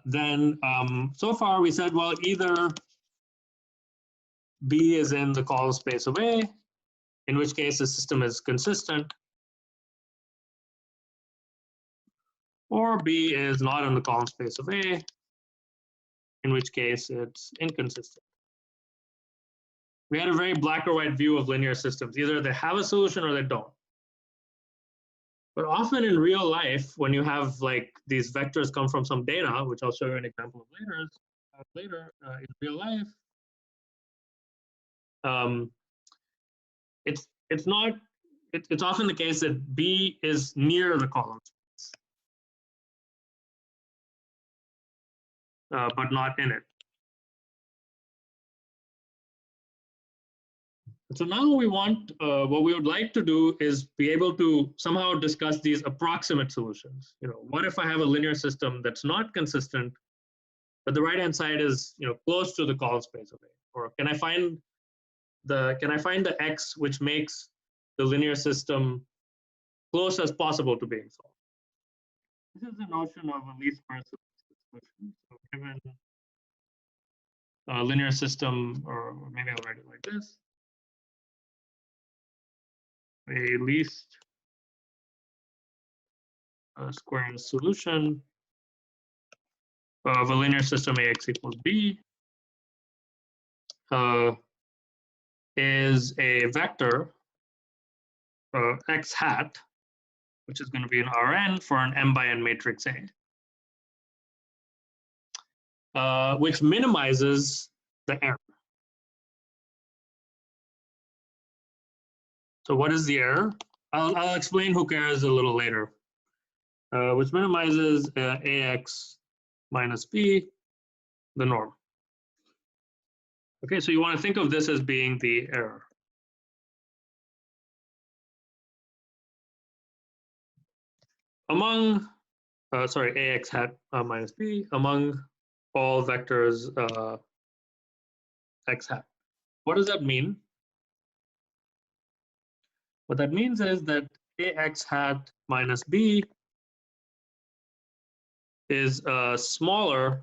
then so far we said, well, either B is in the column space of A, in which case the system is consistent, or B is not in the column space of A, in which case it's inconsistent. We had a very black or white view of linear systems. Either they have a solution or they don't. But often in real life, when you have like these vectors come from some data, which I'll show you an example of later in real life, it's often the case that B is near the column space, but not in it. So now what we would like to do is be able to somehow discuss these approximate solutions. What if I have a linear system that's not consistent, but the right-hand side is close to the column space of A? Or can I find the X which makes the linear system close as possible to being solved? This is the notion of a least squares solution. So given a linear system, or maybe I'll write it like this. A least squares solution of a linear system AX equals B is a vector X hat, which is going to be an Rn for an m by n matrix A, which minimizes the error. So what is the error? I'll explain who cares a little later. Which minimizes ax minus b, the norm. Okay, so you want to think of this as being the error. Among, sorry, ax hat minus b, among all vectors x hat. What does that mean? What that means is that ax hat minus b is smaller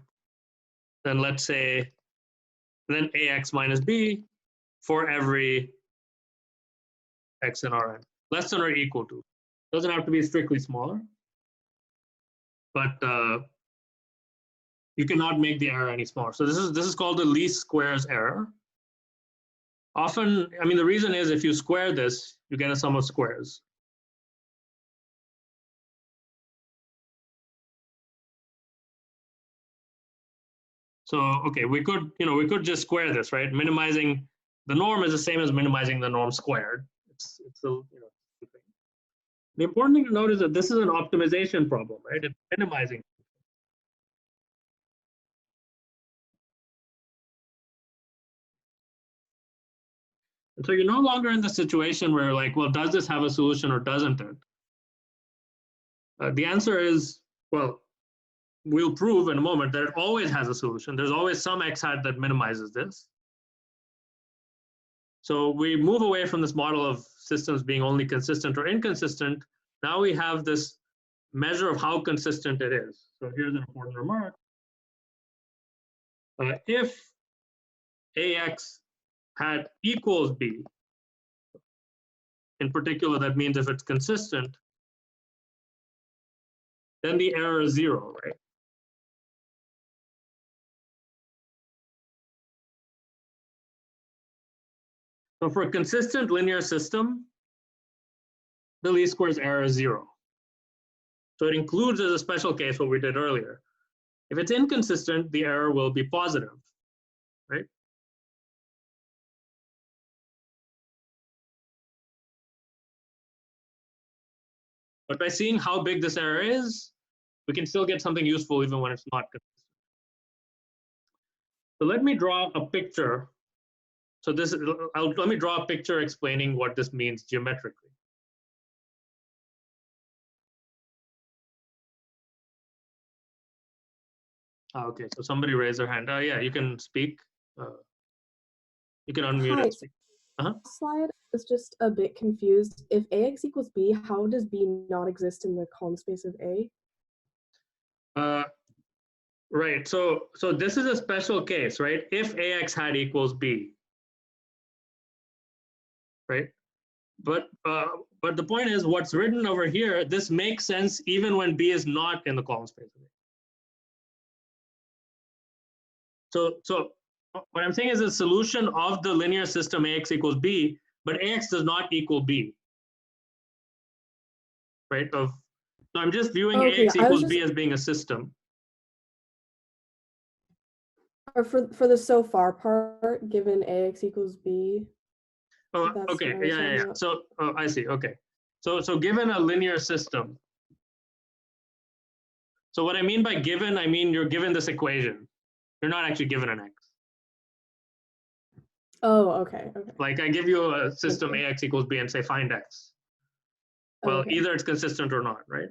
than, let's say, than ax minus b for every x in Rn, less than or equal to. Doesn't have to be strictly smaller, but you cannot make the error any smaller. So this is called the least squares error. Often, I mean, the reason is if you square this, you get a sum of squares. So, okay, we could just square this, right? Minimizing the norm is the same as minimizing the norm squared. It's a, the important thing to note is that this is an optimization problem, right? It's minimizing. And so you're no longer in the situation where like, well, does this have a solution or doesn't it? The answer is, well, we'll prove in a moment that it always has a solution. There's always some x hat that minimizes this. So we move away from this model of systems being only consistent or inconsistent. Now we have this measure of how consistent it is. So here's an important remark. If ax hat equals b, in particular, that means if it's consistent, then the error is 0, right? So for a consistent linear system, the least squares error is 0. So it includes as a special case what we did earlier. If it's inconsistent, the error will be positive, right? But by seeing how big this error is, we can still get something useful even when it's not consistent. So let me draw a picture. So let me draw a picture explaining what this means geometrically. Okay, so somebody raised their hand. Yeah, you can speak. You can unmute and speak. Slide is just a bit confused. If ax equals b, how does b not exist in the column space of A? Right. So this is a special case, right? If ax hat equals b, right? But the point is, what's written over here, this makes sense even when b is not in the column space of A. So what I'm saying is the solution of the linear system ax equals b, but ax does not equal b, right? So I'm just viewing ax equals b as being a system. Or for the so far part, given ax equals b. Oh, okay. Yeah. So I see. Okay. So given a linear system. So what I mean by given, I mean you're given this equation. You're not actually given an x. Oh, okay. Like I give you a system ax equals b and say find x. Well, either it's consistent or not, right?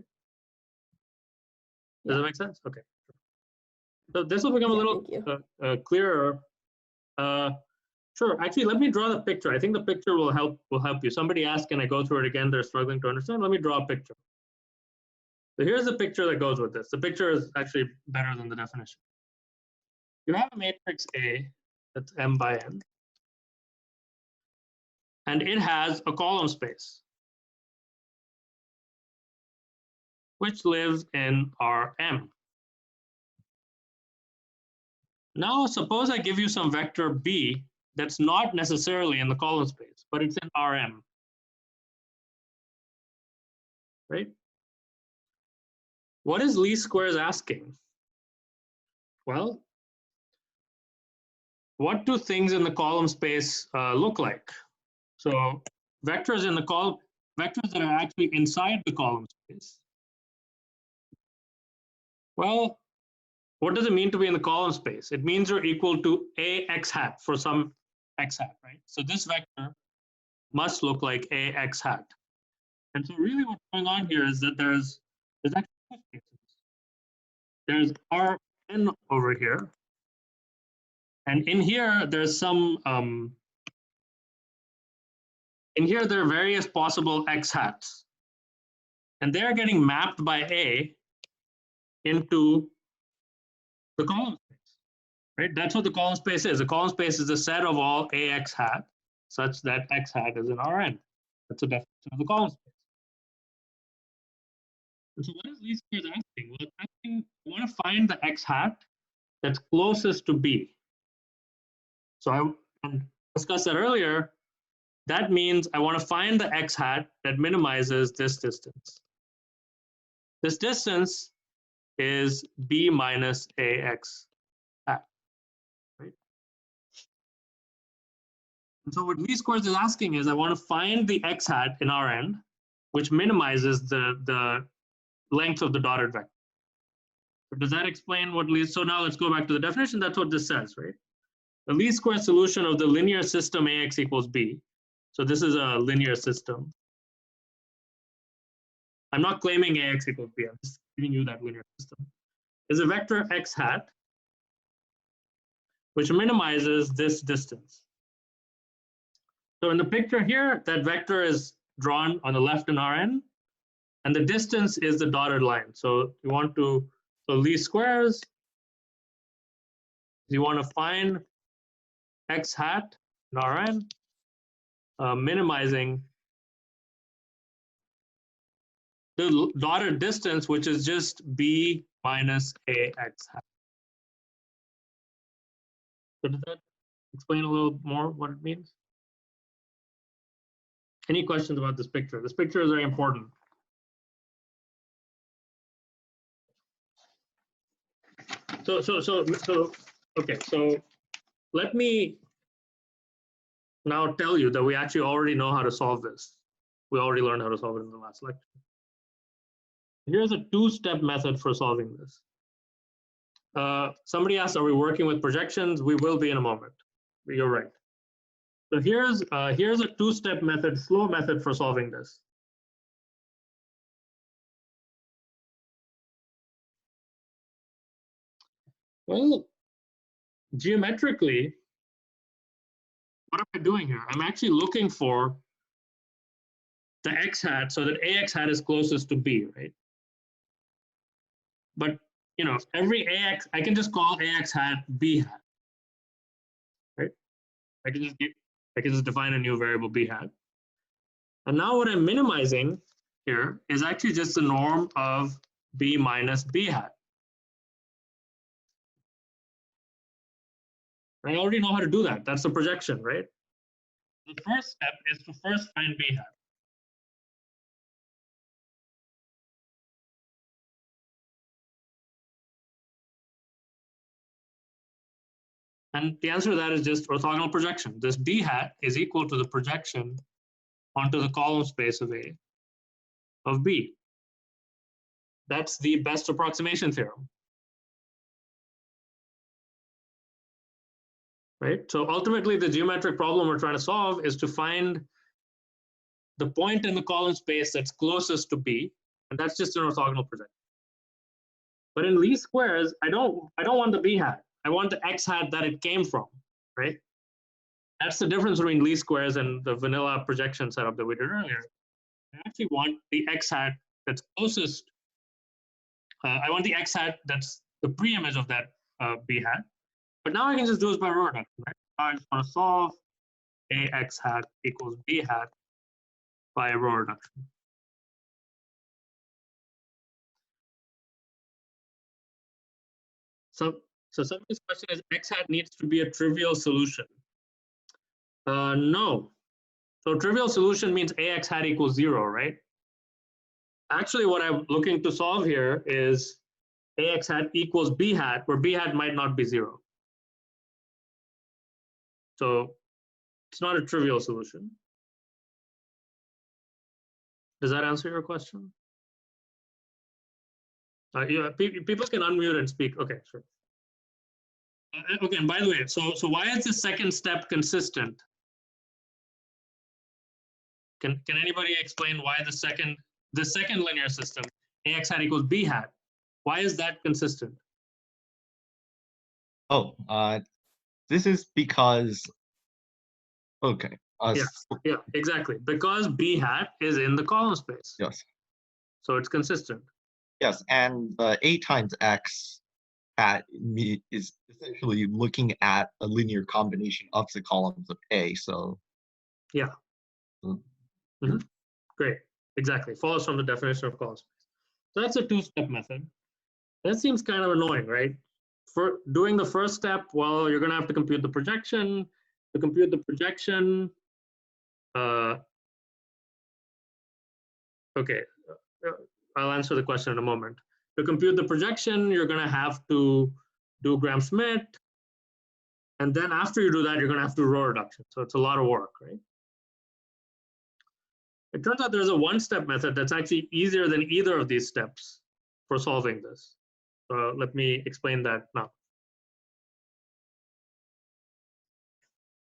Does that make sense? Okay. So this will become a little clearer. Sure. Actually, let me draw the picture. I think the picture will help you. Somebody asked, can I go through it again? They're struggling to understand. Let me draw a picture. So here's the picture that goes with this. The picture is actually better than the definition. You have a matrix A that's m by n, and it has a column space which lives in Rm. Now, suppose I give you some vector b that's not necessarily in the column space, but it's in Rm, right? What is least squares asking? Well, what do things in the column space look like? So vectors in the column, vectors that are actually inside the column space. Well, what does it mean to be in the column space? It means you're equal to a x hat for some x hat, right? So this vector must look like a x hat. And so really what's going on here is that there's actually two spaces. There's Rn over here. And in here, there's some, in here, there are various possible x hats. And they're getting mapped by A into the column space, right? That's what the column space is. The column space is a set of all ax hat such that x hat is in Rn. That's a definition of the column space. And so what is least squares asking? Well, it's asking, I want to find the x hat that's closest to B. So I discussed that earlier. That means I want to find the x hat that minimizes this distance. This distance is B minus ax hat, right? And so what least squares is asking is I want to find the x hat in Rn, which minimizes the length of the dotted vector. So does that explain what least? So now let's go back to the definition. That's what this says, right? The least square solution of the linear system Ax equals B. So this is a linear system. I'm not claiming Ax equals B. I'm just giving you that linear system. Is a vector x hat, which minimizes this distance. So in the picture here, that vector is drawn on the left in Rn, and the distance is the dotted line. So you want to, so least squares, you want to find x hat in Rn, minimizing the dotted distance, which is just B minus ax hat. So does that explain a little more what it means? Any questions about this picture? This picture is very important. Okay, so let me now tell you that we actually already know how to solve this. We already learned how to solve it in the last lecture. Here's a two-step method for solving this. Somebody asked, are we working with projections? We will be in a moment. You're right. So here's a two-step method, slow method for solving this. Well, geometrically, what am I doing here? I'm actually looking for the x hat so that ax hat is closest to B, right? But you know, every ax, I can just call ax hat B hat, right? I can just define a new variable B hat. And now what I'm minimizing here is actually just the norm of B minus B hat. I already know how to do that. That's the projection, right? The first step is to first find B hat. And the answer to that is just orthogonal projection. This B hat is equal to the projection onto the column space of A of B. That's the best approximation theorem. Right? So ultimately, the geometric problem we're trying to solve is to find the point in the column space that's closest to B, and that's just an orthogonal projection. But in least squares, I don't want the B hat. I want the x hat that it came from, right? That's the difference between least squares and the vanilla projection setup that we did earlier. I actually want the x hat that's closest. I want the x hat that's the pre-image of that B hat. But now I can just do this by row reduction, right? I just want to solve ax hat equals B hat by row reduction. So somebody's question is x hat needs to be a trivial solution. No. So trivial solution means ax hat equals 0, right? Actually, what I'm looking to solve here is ax hat equals B hat, where B hat might not be 0. So it's not a trivial solution. Does that answer your question? Yeah, people can unmute and speak. Okay, sure. Okay, and by the way, so why is the second step consistent? Can anybody explain why the second linear system, ax hat equals b hat, why is that consistent? Oh, this is because, okay. Yeah, exactly. Because b hat is in the column space. Yes. So it's consistent. Yes, and a times x hat is essentially looking at a linear combination of the columns of A. So yeah. Great. Exactly. Follows from the definition of column space. So that's a two-step method. That seems kind of annoying, right? For doing the first step, well, you're going to have to compute the projection. To compute the projection, okay, I'll answer the question in a moment. To compute the projection, you're going to have to do Gram-Schmidt. And then after you do that, you're going to have to do row reduction. So it's a lot of work, right? It turns out there's a one-step method that's actually easier than either of these steps for solving this. So let me explain that now.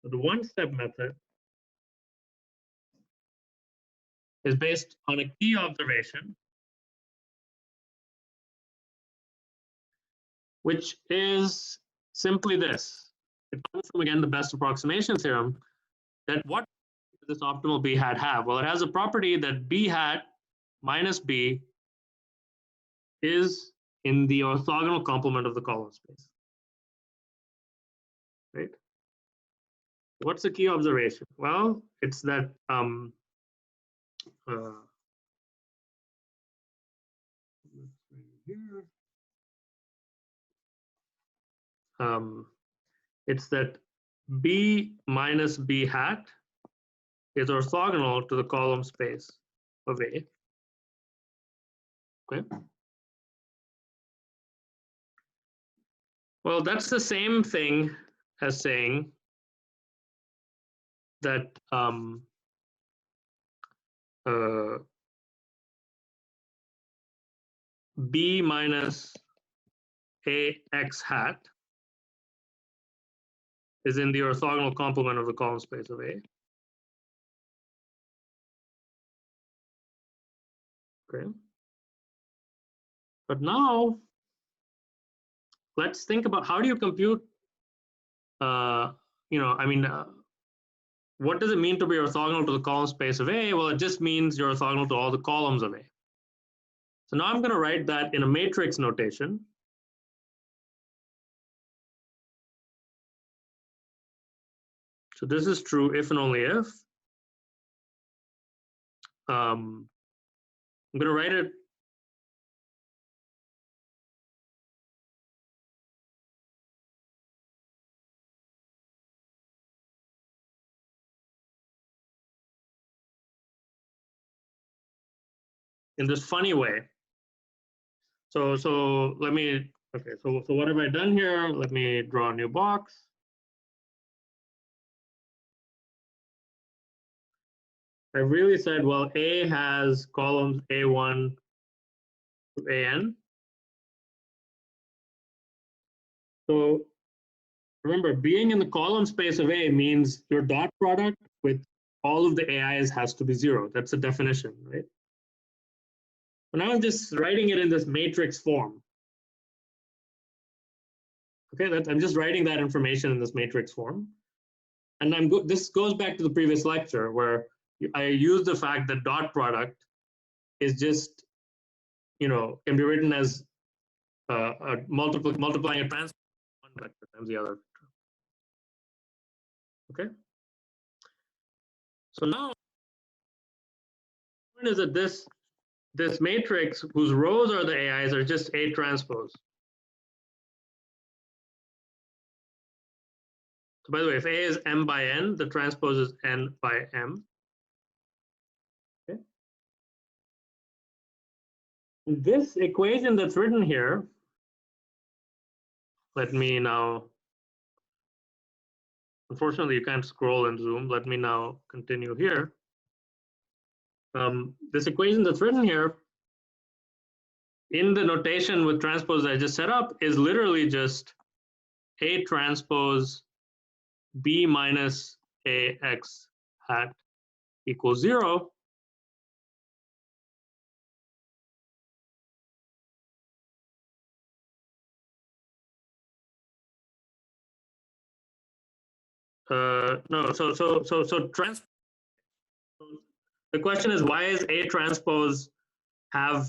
So the one-step method is based on a key observation, which is simply this. It comes from, again, the best approximation theorem, that what does this optimal b hat have? Well, it has a property that b hat minus b is in the orthogonal complement of the column space. Right? What's the key observation? Well, it's that it's that b minus b hat is orthogonal to the column space of A. Okay. Well, that's the same thing as saying that b minus ax hat is in the orthogonal complement of the column space of A. Okay. But now let's think about how do you compute, what does it mean to be orthogonal to the column space of A? Well, it just means you're orthogonal to all the columns of A. So now I'm going to write that in a matrix notation. So this is true if and only if. I'm going to write it in this funny way. So let me, okay, so what have I done here? Let me draw a new box. I really said, well, A has columns A1 to AN. So remember, being in the column space of A means your dot product with all of the AIs has to be 0. That's the definition, right? But now I'm just writing it in this matrix form. Okay, I'm just writing that information in this matrix form. And this goes back to the previous lecture where I use the fact that dot product is just, can be written as multiplying a transpose one vector times the other. Okay. So now, the point is that this matrix whose rows are the AIs are just A transpose. So by the way, if A is M by N, the transpose is N by M. Okay. This equation that's written here, let me now, unfortunately you can't scroll in Zoom, let me now continue here. this equation that's written here in the notation with transpose that I just set up is literally just A transpose B minus AX hat equals 0. No, so the question is, why is A transpose have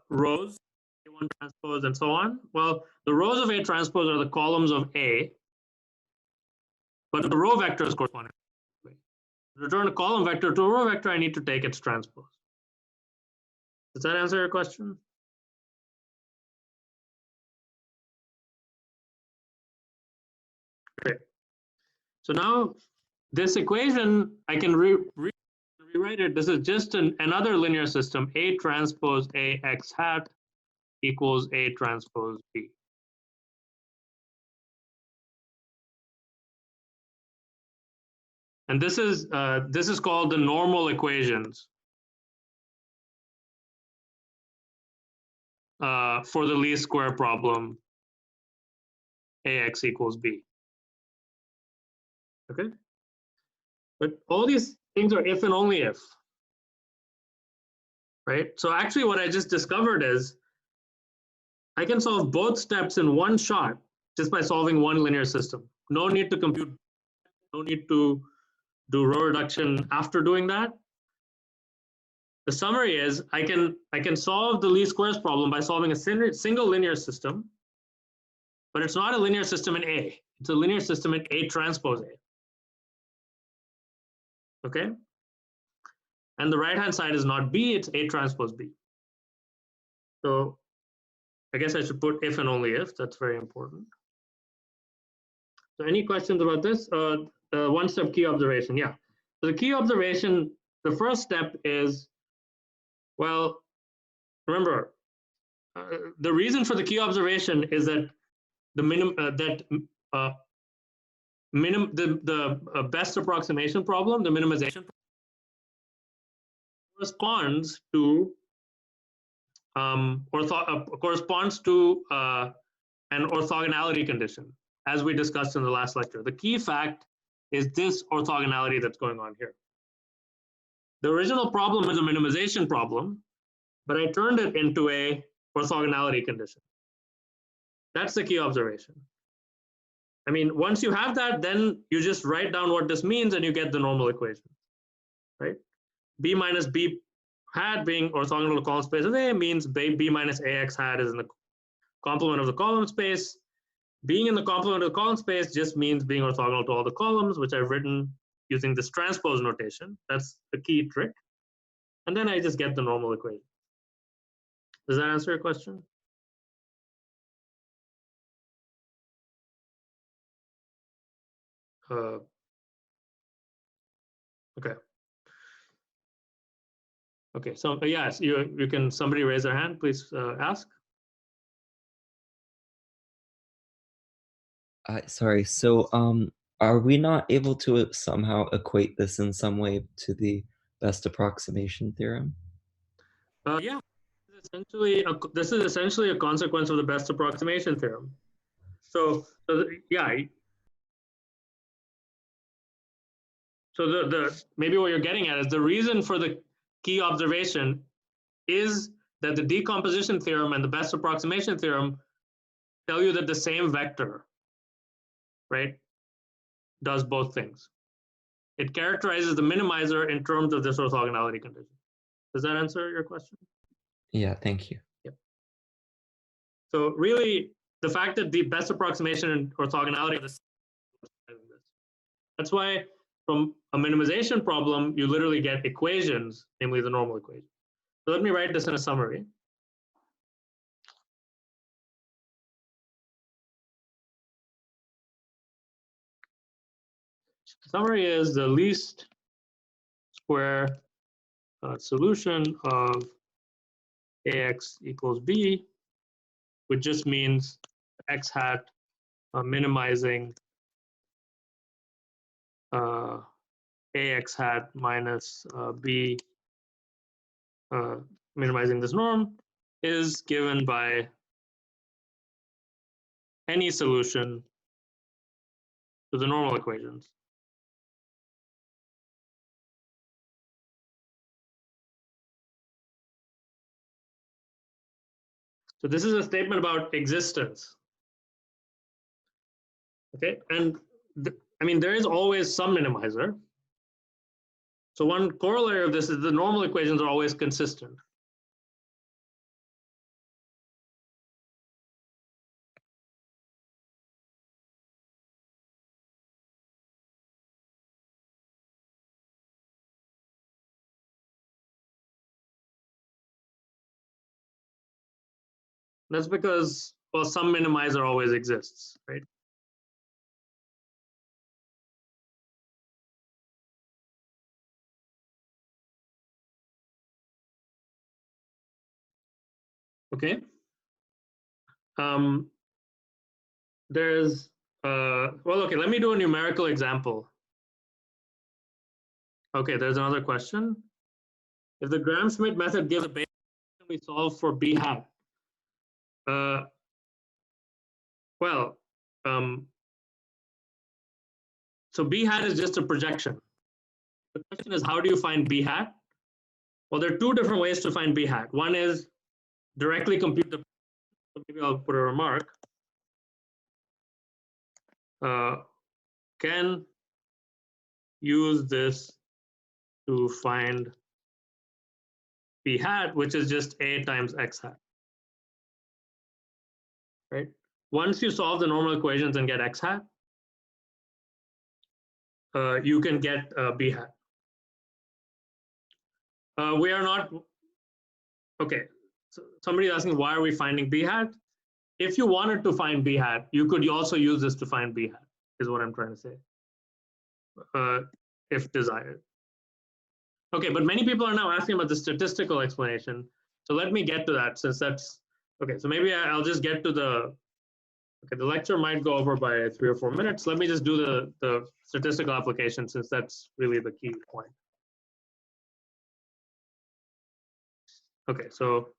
rows, A1 transpose and so on? Well, the rows of A transpose are the columns of A, but the row vector is corresponding. To return a column vector to a row vector, I need to take its transpose. Does that answer your question? Great. So now this equation, I can rewrite it. This is just another linear system. A transpose AX hat equals A transpose B. And this is called the normal equations for the least square problem AX equals B. Okay, but all these things are if and only if, right? So actually what I just discovered is I can solve both steps in one shot just by solving one linear system. No need to compute, no need to do row reduction after doing that. The summary is I can solve the least squares problem by solving a single linear system, but it's not a linear system in A. It's a linear system in A transpose A. Okay, and the right hand side is not B, it's A transpose B. So I guess I should put if and only if. That's very important. So any questions about this? One step key observation. Yeah, so the key observation, the first step is, well, remember the reason for the key observation is that the best approximation problem, the minimization, corresponds to an orthogonality condition, as we discussed in the last lecture. The key fact is this orthogonality that's going on here. The original problem is a minimization problem, but I turned it into a orthogonality condition. That's the key observation. I mean, once you have that, then you just write down what this means and you get the normal equation, right? B minus B hat being orthogonal to column space of A means B minus AX hat is in the complement of the column space. Being in the complement of the column space just means being orthogonal to all the columns, which I've written using this transpose notation. That's the key trick. And then I just get the normal equation. Does that answer your question? Okay. Okay, so yes, you can, somebody raise their hand, please ask. Sorry, so are we not able to somehow equate this in some way to the best approximation theorem? Yeah, this is essentially a consequence of the best approximation theorem. So yeah. So maybe what you're getting at is the reason for the key observation is that the decomposition theorem and the best approximation theorem tell you that the same vector, right, does both things. It characterizes the minimizer in terms of this orthogonality condition. Does that answer your question? Yeah, thank you. Yeah. So really, the fact that the best approximation and orthogonality are the same. That's why from a minimization problem, you literally get equations, namely the normal equation. So let me write this in a summary. Summary is the least square solution of AX equals B, which just means X hat minimizing AX hat minus B minimizing this norm is given by any solution to the normal equations. So this is a statement about existence. Okay, and I mean, there is always some minimizer. So one corollary of this is the normal equations are always consistent. That's because, well, some minimizer always exists, right? Okay. There's, well, okay, let me do a numerical example. Okay, there's another question. If the Gram-Schmidt method gives a base, can we solve for b hat? Well, so b hat is just a projection. The question is, how do you find b hat? Well, there are two different ways to find b hat. One is directly compute the, so maybe I'll put a remark. Can use this to find b hat, which is just a times x hat, right? Once you solve the normal equations and get x hat, you can get b hat. We are not, okay, so somebody asking why are we finding b hat? If you wanted to find b hat, you could also use this to find b hat, is what I'm trying to say, if desired. Okay, but many people are now asking about the statistical explanation. So let me get to that, since that's, okay, so maybe I'll just get to the, okay, the lecture might go over by 3 or 4 minutes. Let me just do the statistical application, since that's really the key point. Okay, so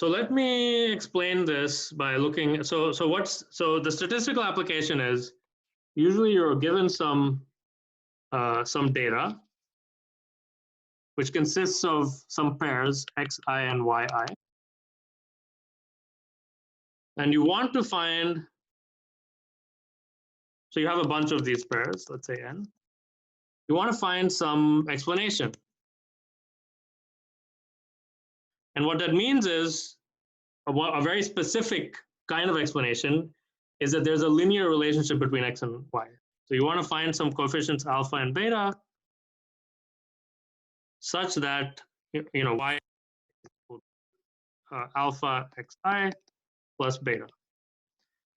let me explain this by looking, so the statistical application is, usually you're given some data, which consists of some pairs, xi and yi. And you want to find, so you have a bunch of these pairs, let's say n. You want to find some explanation. And what that means is, a very specific kind of explanation is that there's a linear relationship between x and y. So you want to find some coefficients alpha and beta such that, you know, y alpha xi plus beta.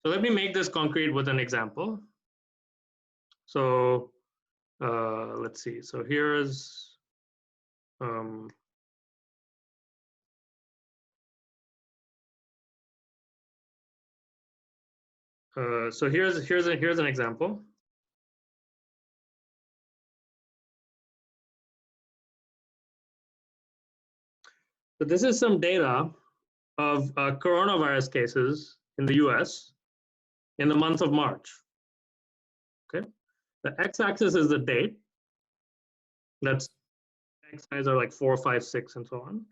So let me make this concrete with an example. So let's see. So here's so here's an example. So this is some data of coronavirus cases in the US in the month of March. Okay, the x-axis is the date. That's x-axis are like 4, 5, 6, and so on.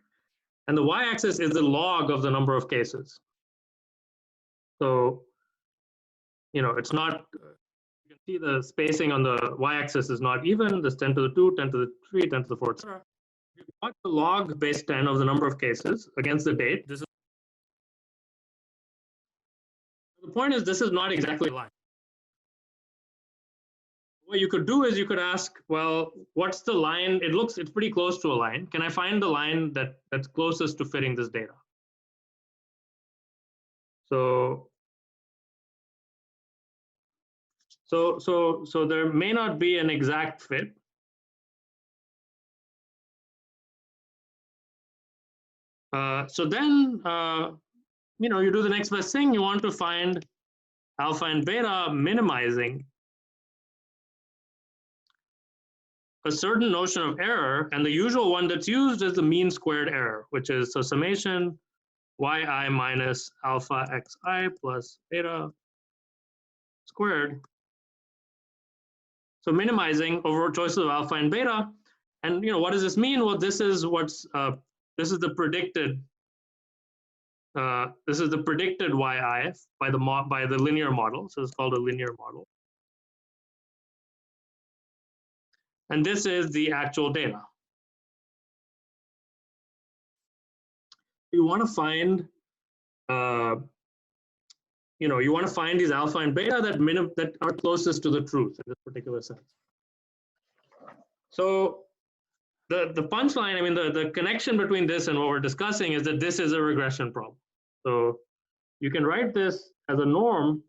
And the y-axis is the log of the number of cases. So, you know, it's not, you can see the spacing on the y-axis is not even. There's 10 to the 2, 10 to the 3, 10 to the 4, etc. If you plot the log base 10 of the number of cases against the date, this is, the point is, this is not exactly a line. What you could do is you could ask, well, what's the line? It's pretty close to a line. Can I find the line that's closest to fitting this data? So there may not be an exact fit. So then you do the next best thing. You want to find alpha and beta minimizing a certain notion of error, and the usual one that's used is the mean squared error, which is so summation yi minus alpha xi plus beta squared. So minimizing over choices of alpha and beta. And what does this mean? Well, this is what's this is the predicted yi by the linear model. So it's called a linear model. And this is the actual data. You want to find, you want to find these alpha and beta that are closest to the truth in this particular sense. So the punchline, the connection between this and what we're discussing is that this is a regression problem. So you can write this as a norm,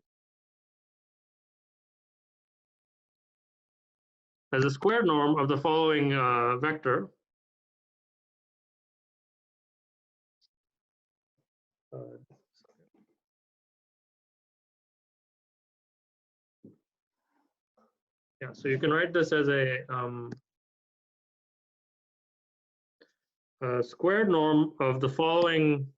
as a squared norm of the following vector. Yeah, so you can write this as a squared norm of the following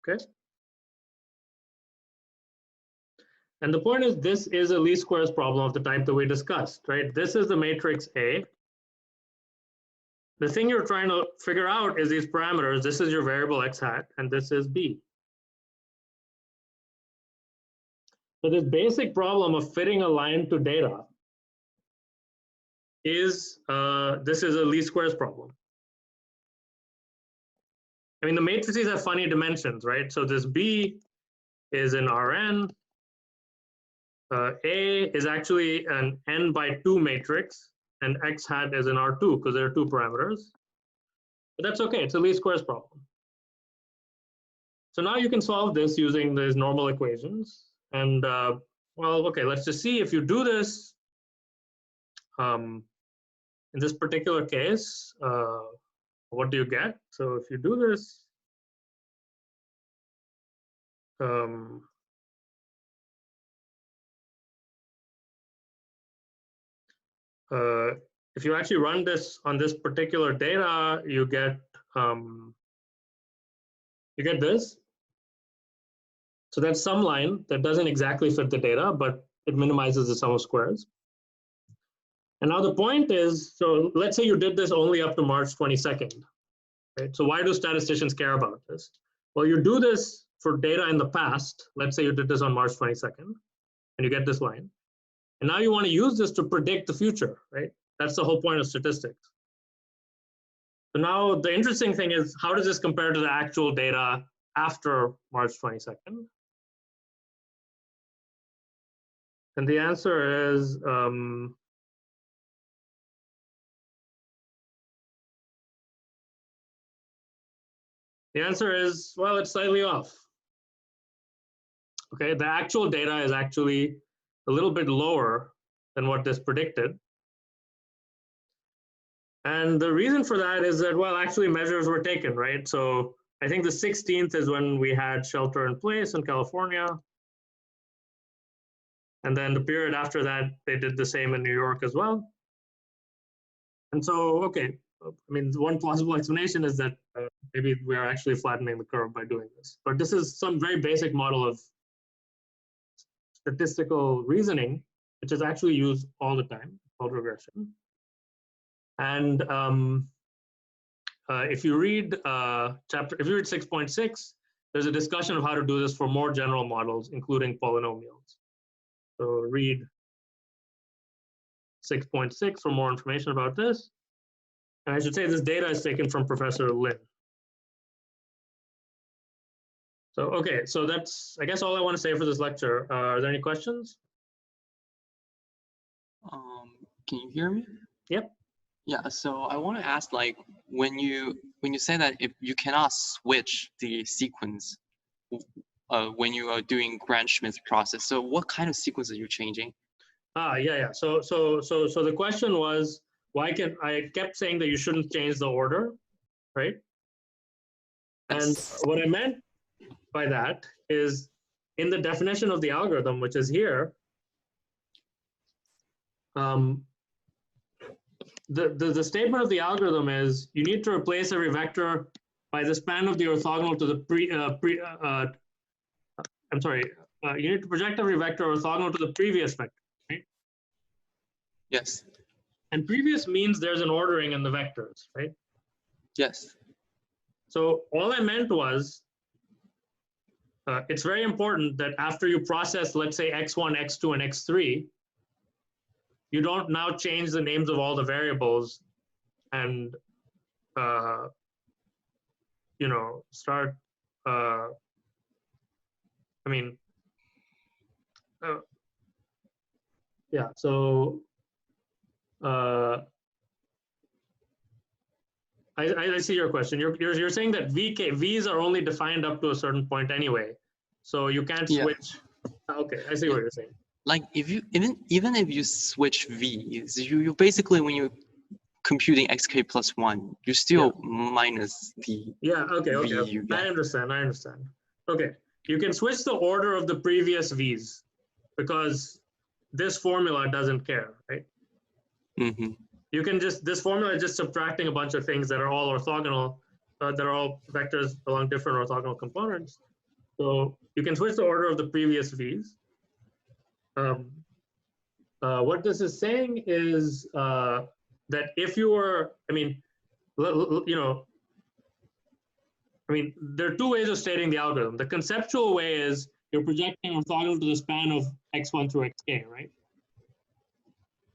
okay. And the point is, this is a least squares problem of the type that we discussed, right? This is the matrix A. The thing you're trying to figure out is these parameters. This is your variable x hat, and this is B. So this basic problem of fitting a line to data is, this is a least squares problem. The matrices have funny dimensions, right? So this B is in Rn. A is actually an n by 2 matrix, and x hat is in R2 because there are 2 parameters. But that's okay, it's a least squares problem. So now you can solve this using these normal equations. And well, okay, let's just see if you do this. In this particular case, what do you get? So if you do this, if you actually run this on this particular data, you get this. So that's some line that doesn't exactly fit the data, but it minimizes the sum of squares. And now the point is, so let's say you did this only up to March 22nd, right? So why do statisticians care about this? Well, you do this for data in the past. Let's say you did this on March 22nd, and you get this line. And now you want to use this to predict the future, right? That's the whole point of statistics. So now the interesting thing is, how does this compare to the actual data after March 22nd? And the answer is, well, it's slightly off. Okay, the actual data is actually a little bit lower than what this predicted. And the reason for that is that, well, actually measures were taken, right? So I think the 16th is when we had shelter in place in California. And then the period after that, they did the same in New York as well. And so, okay, one plausible explanation is that maybe we are actually flattening the curve by doing this. But this is some very basic model of statistical reasoning, which is actually used all the time, called regression. And if you read if you read 6.6, there's a discussion of how to do this for more general models, including polynomials. So read 6.6 for more information about this. And I should say this data is taken from Professor Lin. So, okay, so that's, I guess, all I want to say for this lecture. Are there any questions? Can you hear me? Yep. Yeah, so I want to ask, like, when you say that if you cannot switch the sequence when you are doing Gram-Schmidt process, so what kind of sequence are you changing? Yeah. So the question was, why can I kept saying that you shouldn't change the order, right? And what I meant by that is in the definition of the algorithm, which is here, the statement of the algorithm is you need to replace every vector by the span of the orthogonal to the you need to project every vector orthogonal to the previous vector, right? Yes. And previous means there's an ordering in the vectors, right? Yes. So all I meant was, it's very important that after you process, let's say, x1, x2, and x3, you don't now change the names of all the variables and, start, yeah, so I see your question. You're saying that V's are only defined up to a certain point anyway, so you can't switch. Yeah. Okay, I see what you're saying. Like if you even if you switch V's, you basically, when you're computing xk plus 1, you still minus the Okay. V. I understand. Okay, you can switch the order of the previous V's because this formula doesn't care, right? Mm-hmm. You can this formula is just subtracting a bunch of things that are all orthogonal, that are all vectors along different orthogonal components. So you can switch the order of the previous V's. What this is saying is that if you were, there are two ways of stating the algorithm. The conceptual way is you're projecting orthogonal to the span of x1 through xk, right?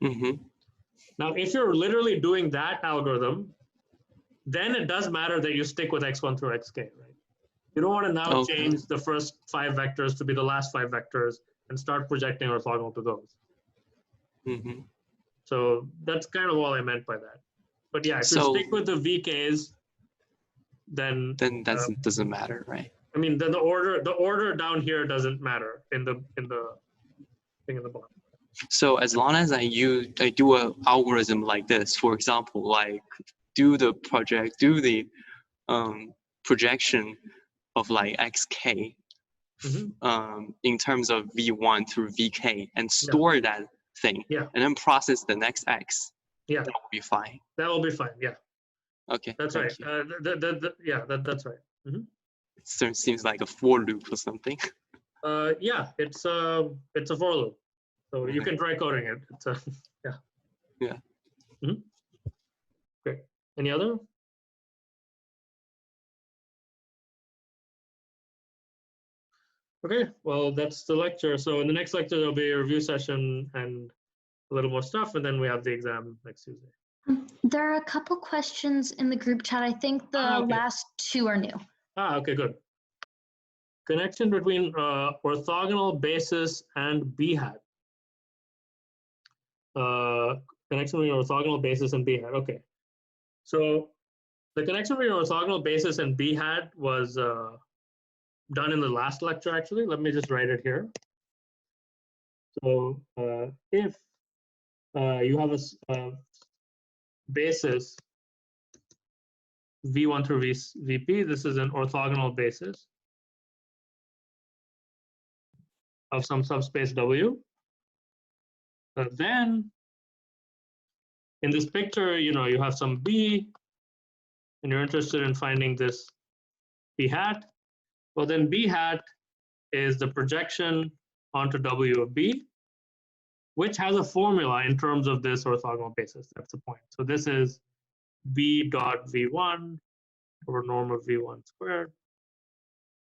Mm-hmm. Now, if you're literally doing that algorithm, then it does matter that you stick with x1 through xk, right? You don't want to now change the first 5 vectors to be the last 5 vectors and start projecting orthogonal to those. Mm-hmm. So that's kind of all I meant by that. But yeah, if you stick with the VKs, then that doesn't matter, right? Then the order down here doesn't matter in the thing in the bottom. So as long as I do an algorithm like this, for example, like do the projection of like xk in terms of v1 through vk and store that thing, and then process the next x, that will be fine. That will be fine. Yeah. Okay. That's right. That's right. Mm-hmm. It seems like a for loop or something. Yeah, it's a for loop. So you can try coding it. It's a Yeah. Mm-hmm. Great. Any other? Okay, well, that's the lecture. So in the next lecture, there'll be a review session and a little more stuff, and then we have the exam next Tuesday. There are a couple questions in the group chat. I think the last 2 are new. Okay, good. Connection between orthogonal basis and B hat. Connection between orthogonal basis and B hat. Okay. So the connection between orthogonal basis and B hat was done in the last lecture, actually. Let me just write it here. So if you have a basis V1 through VP, this is an orthogonal basis of some subspace W. Then in this picture, you have some B, and you're interested in finding this B hat. Well, then B hat is the projection onto W of B, which has a formula in terms of this orthogonal basis. That's the point. So this is B dot V1 over norm of V1 squared,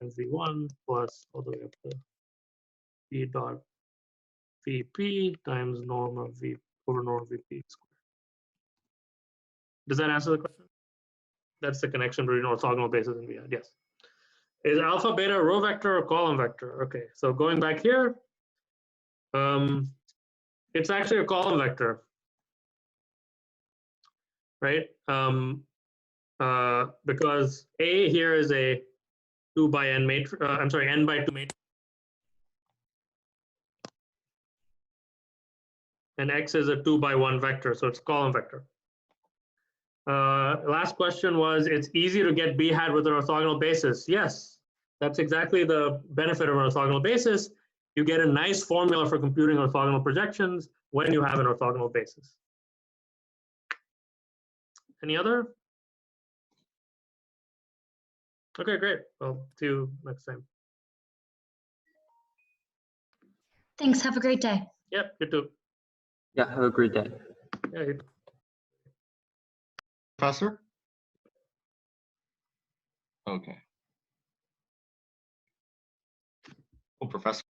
and V1 plus all the way up to B dot VP times norm of V over norm of VP squared. Does that answer the question? That's the connection between orthogonal basis and V hat. Yes. Is alpha beta a row vector or column vector? Okay, so going back here, it's actually a column vector. right? Because A here is a 2 by n matrix. I'm sorry, n by 2 matrix. And X is a 2 by 1 vector, so it's a column vector. Last question was, it's easy to get B hat with an orthogonal basis. Yes, that's exactly the benefit of an orthogonal basis. You get a nice formula for computing orthogonal projections when you have an orthogonal basis. Any other? Okay, great. Well, see you next time. Thanks. Have a great day. Yep, you too. Yeah, have a great day. Yeah, you Professor? Okay. Oh, Professor.